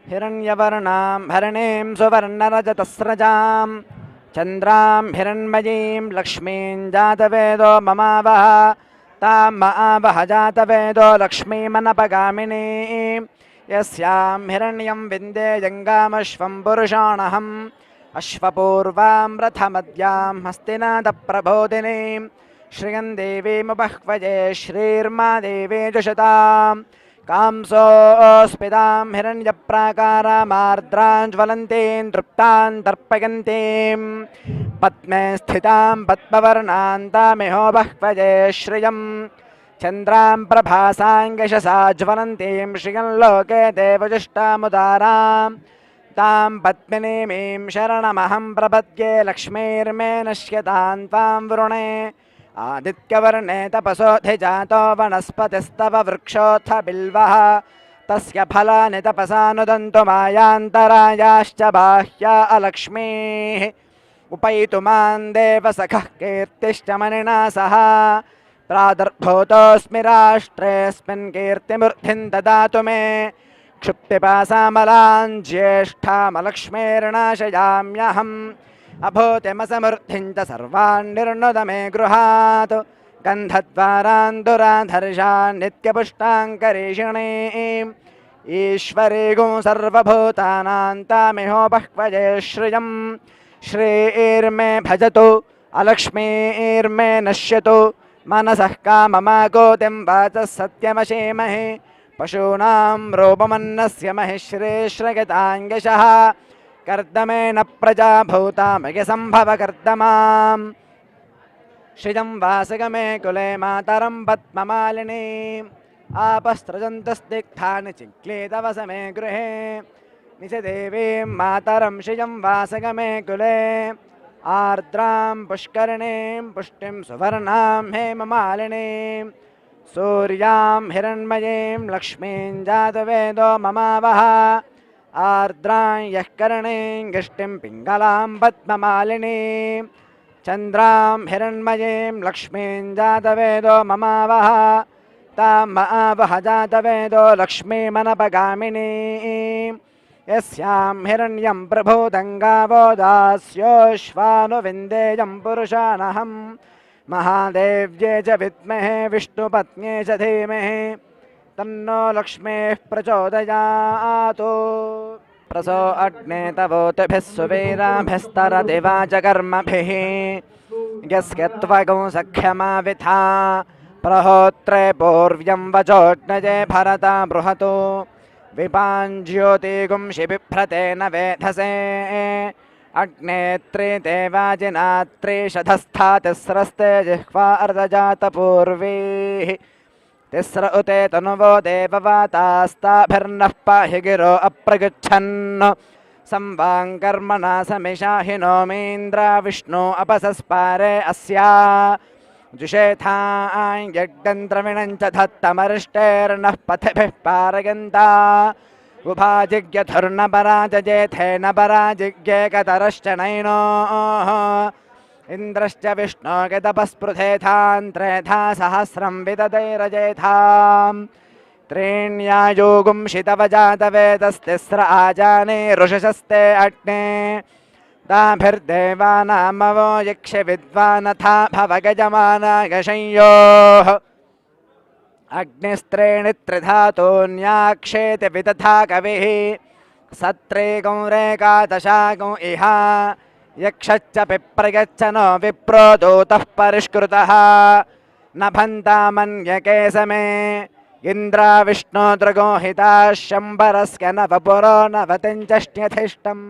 हिरण्यवर्णां हरिणीं सुवर्णरजतस्रजां चन्द्रां हिरण्मयीं लक्ष्मीं जातवेदो ममावह तां महावह जातवेदो लक्ष्मीमनपगामिनीं यस्यां हिरण्यं विन्दे जङ्गामश्वं पुरुषाणहम् अश्वपूर्वां रथमद्यां हस्तिनाथप्रबोधिनीं श्रियं देवीमुपह्वये श्रीर्मा देवी जुषतां कांसोऽस्मितां हिरण्यप्राकारामार्द्राञ्ज्वलन्तीं तृप्तां तर्पयन्तीं पद्मे स्थितां पद्मवर्णां तामिहोपह्वये श्रियं चन्द्रां प्रभासां ज्वलन्तीं श्रियं लोके देवजुष्टामुदारां तां पद्मिनीमीं शरणमहं प्रपद्ये लक्ष्मीर्मे नश्यतां त्वां वृणे आदित्यवर्णे तपसोऽधिजातो वनस्पतिस्तव वृक्षोऽथ बिल्वः तस्य फलानि तपसानुदन्तु मायान्तरायाश्च बाह्या अलक्ष्मीः उपैतुमान् देवसखः कीर्तिश्च मणिना सह प्रादुर्भूतोऽस्मि राष्ट्रेऽस्मिन् कीर्तिमूर्तिं ददातु मे क्षुप्तिपासामलान् ज्येष्ठामलक्ष्मीर्नाशयाम्यहम् अभूतिमसमृद्धिञ्च सर्वान् निर्णुद मे गृहात् गन्धद्वारान् दुराधर्षान् नित्यपुष्टाङ्करीषिणीम् ईश्वरे गुं सर्वभूतानां तामिहो बह्वजे श्रियम् श्रीर्मे भजतु अलक्ष्मीर्मे नश्यतु मनसः काममागोतिं वाचः सत्यमशीमहि पशूनां रूपमन्नस्य महिश्रेश्रगताङ्गशः कर्दमेन प्रजा भूतामयसम्भव कर्दमाम् श्रियं वासगमे कुले मातरं पद्ममालिनीम् आपस्त्रजन्तस्निग्धानि चिक्लीतवसमे गृहे निजदेवीं मातरं श्रियं वासगमे कुले आर्द्रां पुष्करिणीं पुष्टिं सुवर्णां हेममालिनीं सूर्यां हिरण्मयीं लक्ष्मीं जातवेदो ममावह आर्द्रां यः करणीं गिष्टिं पिङ्गलां पद्ममालिनीं चन्द्रां हिरण्मयीं लक्ष्मीं जातवेदो ममावह तां महावह जातवेदो लक्ष्मीमनपगामिनीं यस्यां हिरण्यं प्रभूतं गावो दास्योश्वानुविन्देयं पुरुषानहं महादेव्ये च विद्महे विष्णुपत्न्ये च धीमहि तन्नो लक्ष्मीः प्रचोदयात् प्रसो अग्ने तवोतिभिः सुवीराभिस्तरति वाचकर्मभिः यस्य त्वगुं सख्यमाविथा प्रहोत्रे पूर्व्यं वचोऽग्नजे भरता बृहतो विपाञ्ज्योतिगुंषि बिभ्रतेन वेधसे अग्नेत्रे देवाजिनात्रे शधस्था तिस्रस्ते जिह्वा अर्धजातपूर्वीः तिस्र उते तनुवो देववातास्ताभिर्नः पाहि गिरो अप्रगच्छन् संवाङ्कर्मणा समिषाहि नोमीन्द्रा विष्णु अपसस्पारे अस्या जुषेथां यज्ञन्द्रविणं च धत्तमरिष्टेर्नः पथिभिः पारयन्ता उभाजिज्ञधुर्न पराजजेथेन पराजिज्ञे कतरश्च नैनोः इन्द्रश्च विष्णोगतपस्पृथेथां त्रेधा सहस्रं विददैरजेथां त्रीण्यायोगुंशितवजातवेदस्तिस्र आजाने ऋषशस्ते अग्ने ताभिर्देवानामवो यक्ष विद्वानथा भवगजमानागशंयोः अग्निस्त्रेणि त्रिधातोऽन्याक्षेति वितथा कविः सत्रे गौरेकादशागौ इह यक्षच्च पिप्रयच्च नो विप्रो दूतः परिष्कृतः नभन्तामन्यके समे इन्द्रा विष्णो दृगोहिताः शम्बरस्य नवपुरो नवतिञ्चष्ट्यधिष्ठम्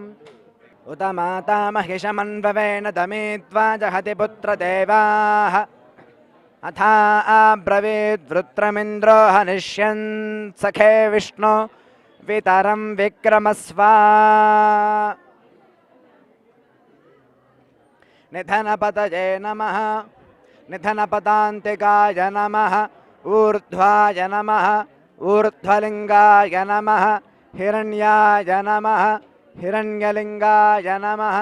उत माता महिषमन्ववेन दमेद्वा जहति पुत्रदेवाः अथा अब्रवीद्वृत्रमिन्द्रो हनिष्यन् सखे विष्णु वितरं विक्रमस्व निधनपतये नमः निधनपदान्तिकाय नमः ऊर्ध्वाय नमः ऊर्ध्वलिङ्गाय नमः हिरण्याय नमः हिरण्यलिङ्गाय नमः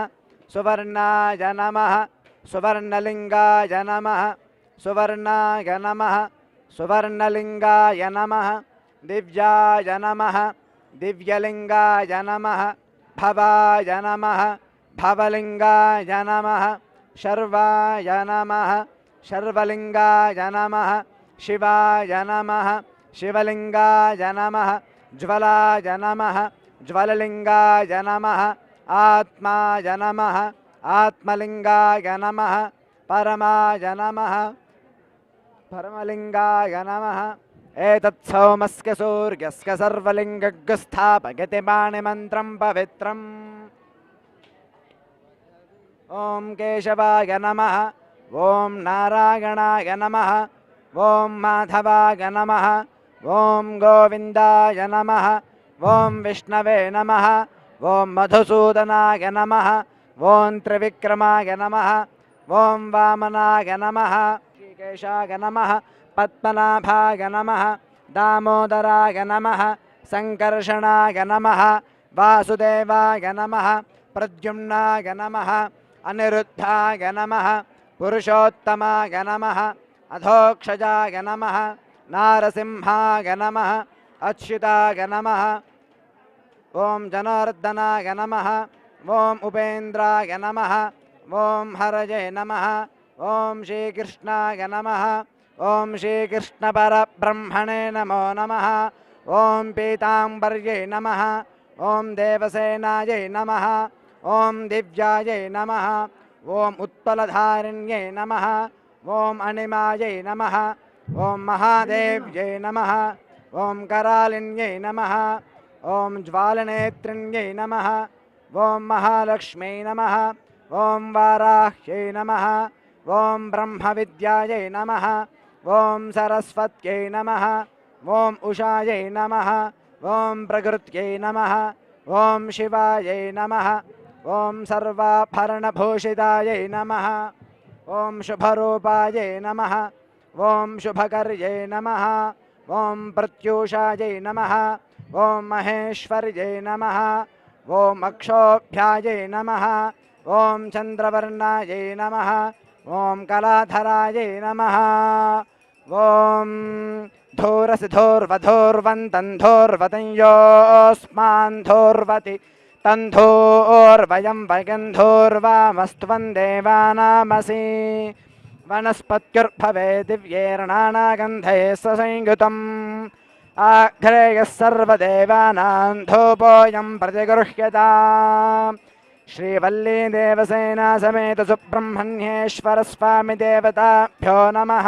सुवर्णाय नमः सुवर्णलिङ्गाय नमः सुवर्णाय नमः सुवर्णलिङ्गाय नमः दिव्याय नमः दिव्यलिङ्गाय नमः भवाय नमः भवलिङ्गाय नमः शर्वाय नमः शर्वलिङ्गाय नमः शिवाय नमः शिवलिङ्गाय नमः ज्वलाय नमः ज्वललिङ्गाय नमः आत्माय नमः आत्मलिङ्गाय नमः परमाय नमः परमलिङ्गाय नमः एतत् सोमस्य सूर्यस्य सर्वलिङ्गस्थापयति पाणिमन्त्रं पवित्रम् ॐ केशवाय नमः ॐ नारायणाय नमः ॐ माधवाय नमः ॐ गोविन्दाय नमः ॐ विष्णवे नमः ॐ मधुसूदनाय नमः ॐ त्रिविक्रमाय नमः ॐ वामनाय नमः श्रीकेशाय नमः पद्मनाभाय नमः दामोदराय नमः सङ्कर्षणाय नमः वासुदेवाय नमः प्रद्युम्नाय नमः अनिरुद्धाय नमः पुरुषोत्तमाय नमः अधोक्षजाय नमः नारसिंहाय नमः अच्युताय नमः ॐ जनार्दनाय नमः ఓం ఉపేంద్రాయ నమః ఓం హరయే నమః ఓం శ్రీకృష్ణాయ నమః ఓం శ్రీకృష్ణపరబ్రహ్మణే నమో నమః ఓం పీతాంబర్యై నమః ఓం దేవసేనాయై నమః ఓం దివ్యాయై నమః ఓం ఉత్పలధారిణ్యై నమః ఓం అణిమాయై నమః ఓం మహాదేవ్యై నమః ఓం కరాళిన్యై నమః ఓం జ్వాలనేత్రిణ్యై నమః ఓం మహాలక్ష్మ్యై నమః ఓం వారాహ్యై నమః ఓం బ్రహ్మవిద్యాయై నమః ఓం సరస్వత్యై నమః ఓం ఉషాయై నమః ఓం ప్రకృత్యై నమః ఓం శివాయై నమః ఓం సర్వాభరణభూషితాయై నమః ఓం శుభరూపాయై నమః ఓం శుభకర్యై నమః ఓం ప్రత్యూషాయై నమః ఓం మహేశ్వర్యై నమః ఓం అక్షోభ్యాయై నమః ఓం చంద్రవర్ణాయై నమః ఓం కళాధరాయై నమః ఓం ధూరసిధోర్వధోర్వంతంధోర్వతంయోస్మాన్ ధోర్వతి తంధోర్వయం వగంధోర్వామస్త్వం దేవానామసి వనస్పత్యుర్భవే దివ్యేర్నానాగంధైः సంయుతం ఆఘ్రేయः సర్వదేవానాం ధూపోऽయం ప్రతిగృహ్యతాం శ్రీవల్లీ దేవసేనా సమేత సుబ్రహ్మణ్యేశ్వర స్వామి దేవతాభ్యో నమః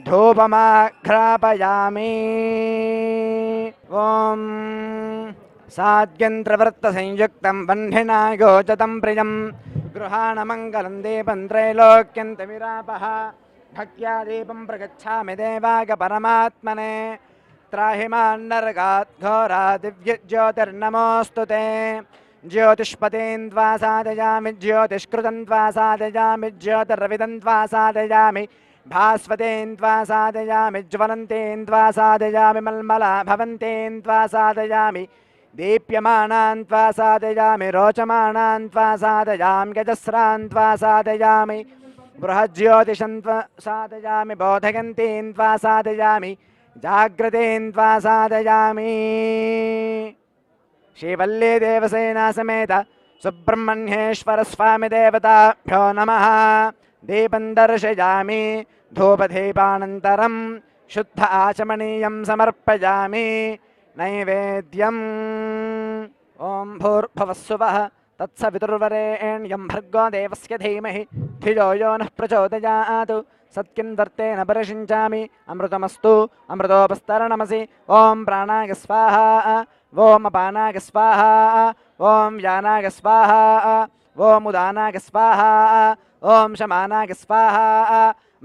ధూపమాఘ్రాపయామి ఓం సాద్యంత్రవృత్త సంయుక్తం వహ్నినా యోజతం ప్రియం గృహాణమంగళం దీపం త్రైలోక్యంత విరాపః భక్త్యా దీపం ప్రగచ్ఛామి దేవాయ పరమాత్మనే త్రాహి మాన్నరగాత్ ఘోరా దివ్యజ్యోతిర్నమోऽस्तु తే ज्योतिष्पतेन् त्वा साधयामि ज्योतिष्कृतं त्वा साधयामि ज्योतिर्विदं त्वा साधयामि भास्वतेन् त्वा साधयामि ज्वलन्तेन् त्वा साधयामि मल्मला भवन्तेन् त्वा साधयामि दीप्यमानान् त्वा साधयामि रोचमानान् त्वा साधयामि गजस्रान् त्वा साधयामि बृहज्योतिषं त्वा साधयामि बोधयन्तीन् त्वा साधयामि जाग्रतेन् त्वा साधयामि श्रीवल्ली देवसेना समेत सुब्रह्मण्येश्वर स्वामी देवताभ्यो नमः दीपं दर्शयामि धूपदीपानन्तरं शुद्ध आचमनीयं समर्पयामि नैवेद्यम् ॐ भूर्भुवस्सुवः तत्सवितुर्वरेण्यं भर्गो देवस्य धीमहि धियो यो नः प्रचोदयात् सत्यन्वर्तेन परिषिञ्चामि अमृतमस्तु अमृतोपस्तरणमसि ॐ प्राणाय स्वाहा ఓం అపానాయ స్వాహ ఓం వ్యానాయ స్వాహ ఓం ఉదానాయ స్వాహ ఓం శమానాయ స్వాహ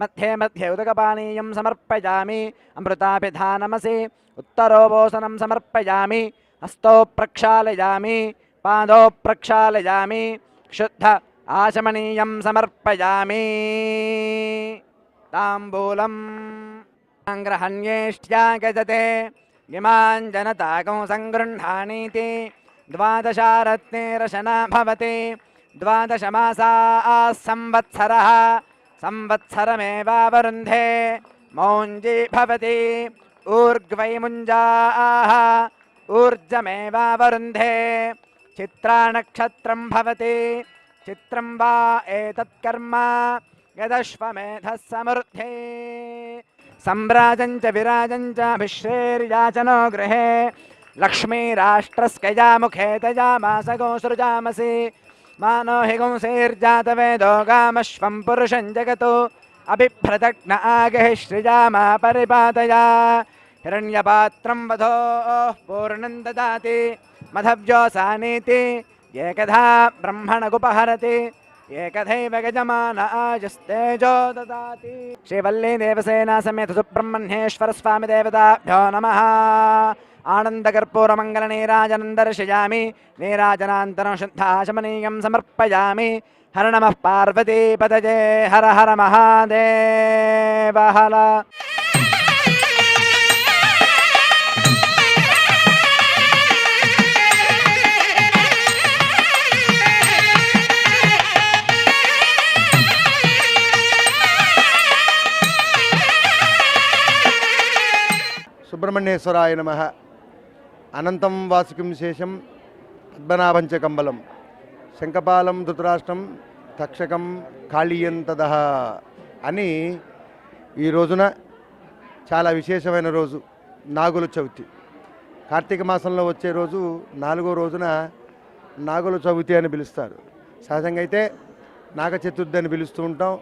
మధ్యే మధ్యే ఉదకపానీయం సమర్పయామి అమృతాపిధానమసి ఉత్తరోపోసనం సమర్పయామి హస్తౌ ప్రక్షాళయామి పాదౌ ప్రక్షాళయామి శుద్ధ ఆచమనీయం సమర్పయామి తాంబూలం గ్రహణ్యేష్ట్యాగజతే इमान् जनताकं सङ्गृह्णानीति द्वादशारत्नेरशना भवति द्वादशमासाः संवत्सरः संवत्सरमेवावरुन्धे मौञ्जी भवति ऊर्ध्वै मुञ्जाः ऊर्जमेवावरुन्धे चित्रानक्षत्रं भवति चित्रं वा एतत्कर्म यदश्वमेधः समृद्धे सम्राजञ्च विराजञ्च भिश्रेर्याचनो गृहे लक्ष्मीराष्ट्रस्कया मुखे तजामासगो सृजामसि मानो हि गुंसेर्जातवेदो गामश्वं पुरुषं जगतो अभिभ्रदग्न आगहि श्रिजामा परिपातया हिरण्यपात्रं वधोः पूर्णं ददाति मधव्योऽसानीति एकधा ब्रह्मणगुपहरति एकथैव गजमान आजस्तेजो ददाति श्रीवल्ली देवसेना समेत सुब्रह्मण्येश्वर स्वामी देवताभ्यो नमः आनन्दकर्पूरमङ्गलनीराजनं दर्शयामि नीराजनान्तरं शुद्धाचमनीयं समर्पयामि हर नमः पार्वतीपतये हर हर महादेव हर సుబ్రహ్మణ్యేశ్వరాయ నమః. అనంతం వాసుకిం శేషం పద్మనాభంచ కంబలం. శంఖపాలం ధృతరాష్ట్రం తక్షకం కాళీయంతదః అని ఈ రోజున చాలా విశేషమైన రోజు నాగుల చవితి. కార్తీక మాసంలో వచ్చే రోజు 4వ రోజున నాగుల చవితి అని పిలుస్తారు. సహజంగా అయితే నాగ చతుర్థి అని పిలుస్తూ ఉంటాం.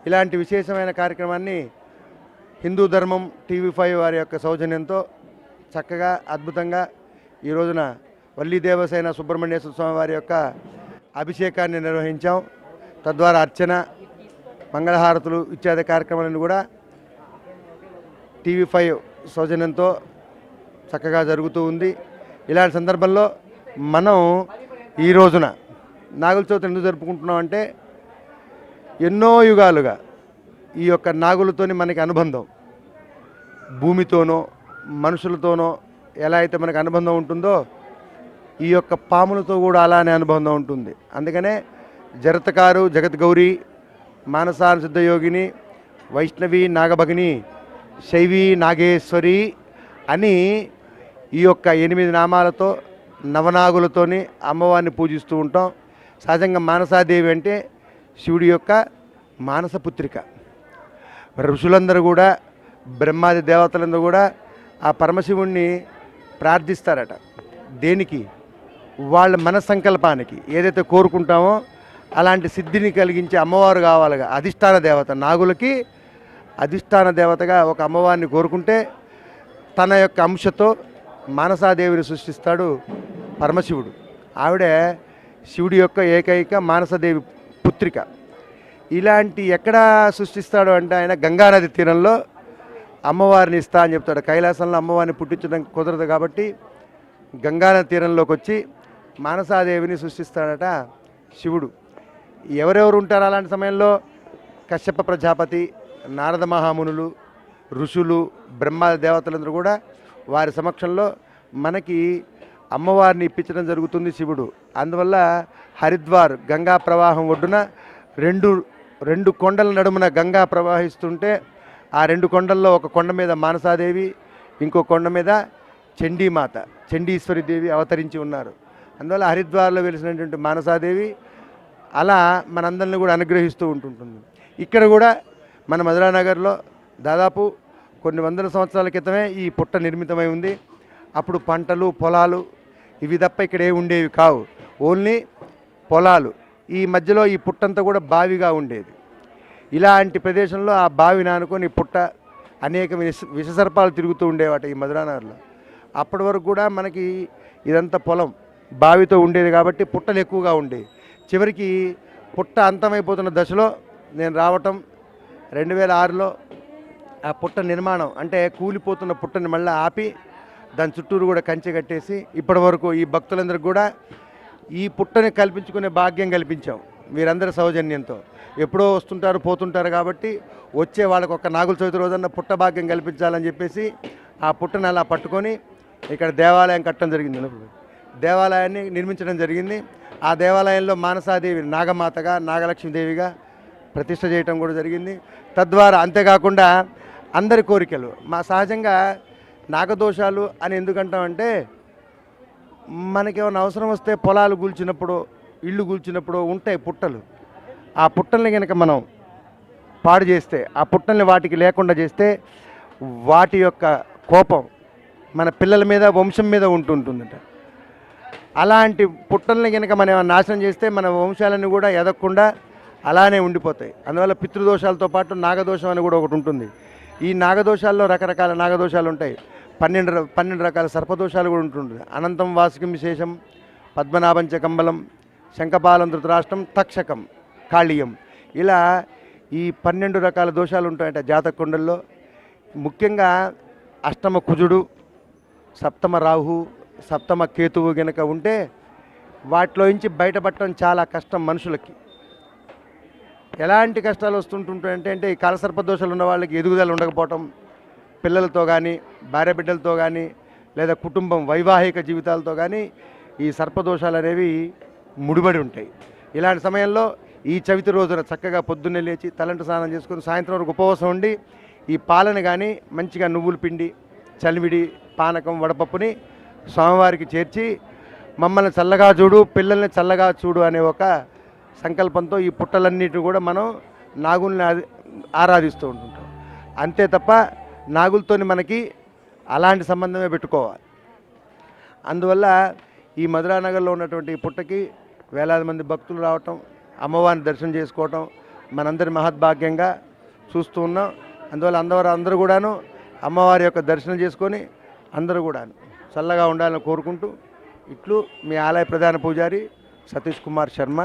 ఇలాంటి విశేషమైన కార్యక్రమాన్ని హిందూ ధర్మం TV5 వారి యొక్క సౌజన్యంతో చక్కగా అద్భుతంగా ఈ రోజున వల్లీ దేవసేన సుబ్రహ్మణ్యేశ్వర స్వామి వారి యొక్క అభిషేకాన్ని నిర్వహించాం. తద్వారా అర్చన, మంగళహారతులు ఇత్యాది కార్యక్రమాలను కూడా TV5 సౌజన్యంతో చక్కగా జరుగుతూ ఉంది. ఇలాంటి సందర్భంలో మనం ఈ రోజున నాగుల చవితి ఎందుకు జరుపుకుంటున్నాం అంటే ఎన్నో యుగాలుగా ఈ యొక్క నాగులతోని మనకి అనుబంధం, భూమితోనో మనుషులతోనో ఎలా అయితే మనకు అనుబంధం ఉంటుందో ఈ యొక్క పాములతో కూడా అలానే అనుబంధం ఉంటుంది. అందుకనే జరతకారు జగద్గౌరి, మానసాన సిద్ధయోగిని, వైష్ణవి నాగభగిని, శైవి నాగేశ్వరి అని ఈ యొక్క 8 నామాలతో నవనాగులతోని అమ్మవారిని పూజిస్తూ ఉంటాం. సహజంగా మానసాదేవి అంటే శివుడి యొక్క మానసపుత్రిక. ఋషులందరూ కూడా, బ్రహ్మాది దేవతలందరూ కూడా ఆ పరమశివుణ్ణి ప్రార్థిస్తారట. దేనికి? వాళ్ళ మన సంకల్పానికి ఏదైతే కోరుకుంటామో అలాంటి సిద్ధిని కలిగించే అమ్మవారు కావాలిగా. అధిష్టాన దేవత, నాగులకి అధిష్టాన దేవతగా ఒక అమ్మవారిని కోరుకుంటే తన యొక్క అంశతో మానసాదేవిని సృష్టిస్తాడు పరమశివుడు. ఆవిడే శివుడి యొక్క ఏకైక మానసదేవి పుత్రిక. ఇలాంటి ఎక్కడ సృష్టిస్తాడు అంటే ఆయన గంగానది తీరంలో అమ్మవారిని ఇస్తా అని చెప్తాడు. కైలాసంలో అమ్మవారిని పుట్టించడం కుదరదు కాబట్టి గంగానది తీరంలోకి వచ్చి మానసాదేవిని సృష్టిస్తాడట శివుడు. ఎవరెవరు ఉంటారు అలాంటి సమయంలో? కశ్యప ప్రజాపతి, నారద మహామునులు, ఋషులు, బ్రహ్మ దేవతలందరూ కూడా వారి సమక్షంలో మనకి అమ్మవారిని ఇప్పించడం జరుగుతుంది శివుడు. అందువల్ల హరిద్వార్ గంగా ప్రవాహం ఒడ్డున రెండు కొండల నడుమున గంగా ప్రవహిస్తుంటే ఆ 2 కొండల్లో ఒక కొండ మీద మానసాదేవి, ఇంకో కొండ మీద చండీమాత, చండీశ్వరి దేవి అవతరించి ఉన్నారు. అందువల్ల హరిద్వార్లో వెలిసినటువంటి మానసాదేవి అలా మనందరిని కూడా అనుగ్రహిస్తూ ఉంటుంటుంది. ఇక్కడ కూడా మన మధురానగర్లో దాదాపు కొన్ని వందల సంవత్సరాల క్రితమే ఈ పుట్ట నిర్మితమై ఉంది. అప్పుడు పంటలు, పొలాలు ఇవి తప్ప ఇక్కడ ఏ ఉండేవి కావు, ఓన్లీ పొలాలు. ఈ మధ్యలో ఈ పుట్టంతా కూడా బావిగా ఉండేది. ఇలాంటి ప్రదేశంలో ఆ బావిని ఆనుకొని పుట్ట అనేక విషసర్పాలు తిరుగుతూ ఉండేవాట ఈ మధురానగర్లో. అప్పటి వరకు కూడా మనకి ఇదంతా పొలం బావితో ఉండేది కాబట్టి పుట్టలు ఎక్కువగా ఉండేవి. చివరికి పుట్ట అంతమైపోతున్న దశలో నేను రావటం 2006లో ఆ పుట్ట నిర్మాణం అంటే కూలిపోతున్న పుట్టని మళ్ళీ ఆపి దాని చుట్టూరు కూడా కంచె కట్టేసి ఇప్పటి వరకు ఈ భక్తులందరికీ కూడా ఈ పుట్టని కల్పించుకునే భాగ్యం కల్పించాం వీరందరి సౌజన్యంతో. ఎప్పుడో వస్తుంటారు పోతుంటారు కాబట్టి వచ్చే వాళ్ళకు ఒక నాగుల చవితి రోజున పుట్ట భాగ్యం కల్పించాలని చెప్పేసి ఆ పుట్టని అలా పట్టుకొని ఇక్కడ దేవాలయం కట్టడం జరిగింది. దేవాలయాన్ని నిర్మించడం జరిగింది. ఆ దేవాలయంలో మానసాదేవి నాగమాతగా, నాగలక్ష్మీదేవిగా ప్రతిష్ఠ చేయటం కూడా జరిగింది. తద్వారా అంతేకాకుండా అందరి కోరికలు మా సహజంగా నాగదోషాలు అని ఎందుకంటామంటే మనకేమైనా అవసరం వస్తే పొలాలు కూల్చినప్పుడు, ఇళ్ళు కూల్చినప్పుడు ఉంటాయి పుట్టలు. ఆ పుట్టల్ని కనుక మనం పాడు చేస్తే, ఆ పుట్టల్ని వాటికి లేకుండా చేస్తే వాటి యొక్క కోపం మన పిల్లల మీద, వంశం మీద ఉంటుంటుందట. అలాంటి పుట్టల్ని కనుక మనం నాశనం చేస్తే మన వంశాలన్నీ కూడా ఎదగకుండా అలానే ఉండిపోతాయి. అందువల్ల పితృదోషాలతో పాటు నాగదోషం అని కూడా ఒకటి ఉంటుంది. ఈ నాగదోషాల్లో రకరకాల నాగదోషాలు ఉంటాయి. 12 రకాల సర్పదోషాలు కూడా ఉంటుంటుంది. అనంతం వాసుకం విశేషం, పద్మనాభంచ కంబలం, శంఖపాలం ధృతరాష్ట్రం తక్షకం కాళీయం, ఇలా ఈ 12 రకాల దోషాలు ఉంటాయంట జాతక కుండల్లో. ముఖ్యంగా అష్టమ కుజుడు, సప్తమ రాహు, సప్తమ కేతువు గనక ఉంటే వాటిలో నుంచి బయటపడటం చాలా కష్టం మనుషులకి. ఎలాంటి కష్టాలు వస్తుంటుంటాయంటే అంటే ఈ కాలసర్పదోషాలు ఉన్న వాళ్ళకి ఎదుగుదల ఉండకపోవటం, పిల్లలతో కానీ, భార్య బిడ్డలతో కానీ, లేదా కుటుంబం వైవాహిక జీవితాలతో కానీ ఈ సర్పదోషాలు అనేవి ముడిపడి ఉంటాయి. ఇలాంటి సమయంలో ఈ చవితి రోజున చక్కగా పొద్దున్నే లేచి తలంటు స్నానం చేసుకొని సాయంత్రం వరకు ఉపవాసం ఉండి ఈ పాలను కానీ మంచిగా నువ్వుల పిండి, చలివిడి, పానకం, వడపప్పుని స్వామివారికి చేర్చి మమ్మల్ని చల్లగా చూడు, పిల్లల్ని చల్లగా చూడు అనే ఒక సంకల్పంతో ఈ పుట్టలన్నిటిని కూడా మనం నాగుల్ని ఆరాధిస్తూ ఉంటుంటాం. అంతే తప్ప నాగులతోని మనకి అలాంటి సంబంధమే పెట్టుకోవాలి. అందువల్ల ఈ మధురానగర్లో ఉన్నటువంటి ఈ పుట్టకి వేలాది మంది భక్తులు రావటం, అమ్మవారిని దర్శనం చేసుకోవటం మనందరి మహద్భాగ్యంగా చూస్తూ ఉన్నాం. అందువల్ల అందరూ కూడాను అమ్మవారి యొక్క దర్శనం చేసుకొని అందరూ కూడాను చల్లగా ఉండాలని కోరుకుంటూ ఇట్లు మీ ఆలయ ప్రధాన పూజారి సతీష్ కుమార్ శర్మ.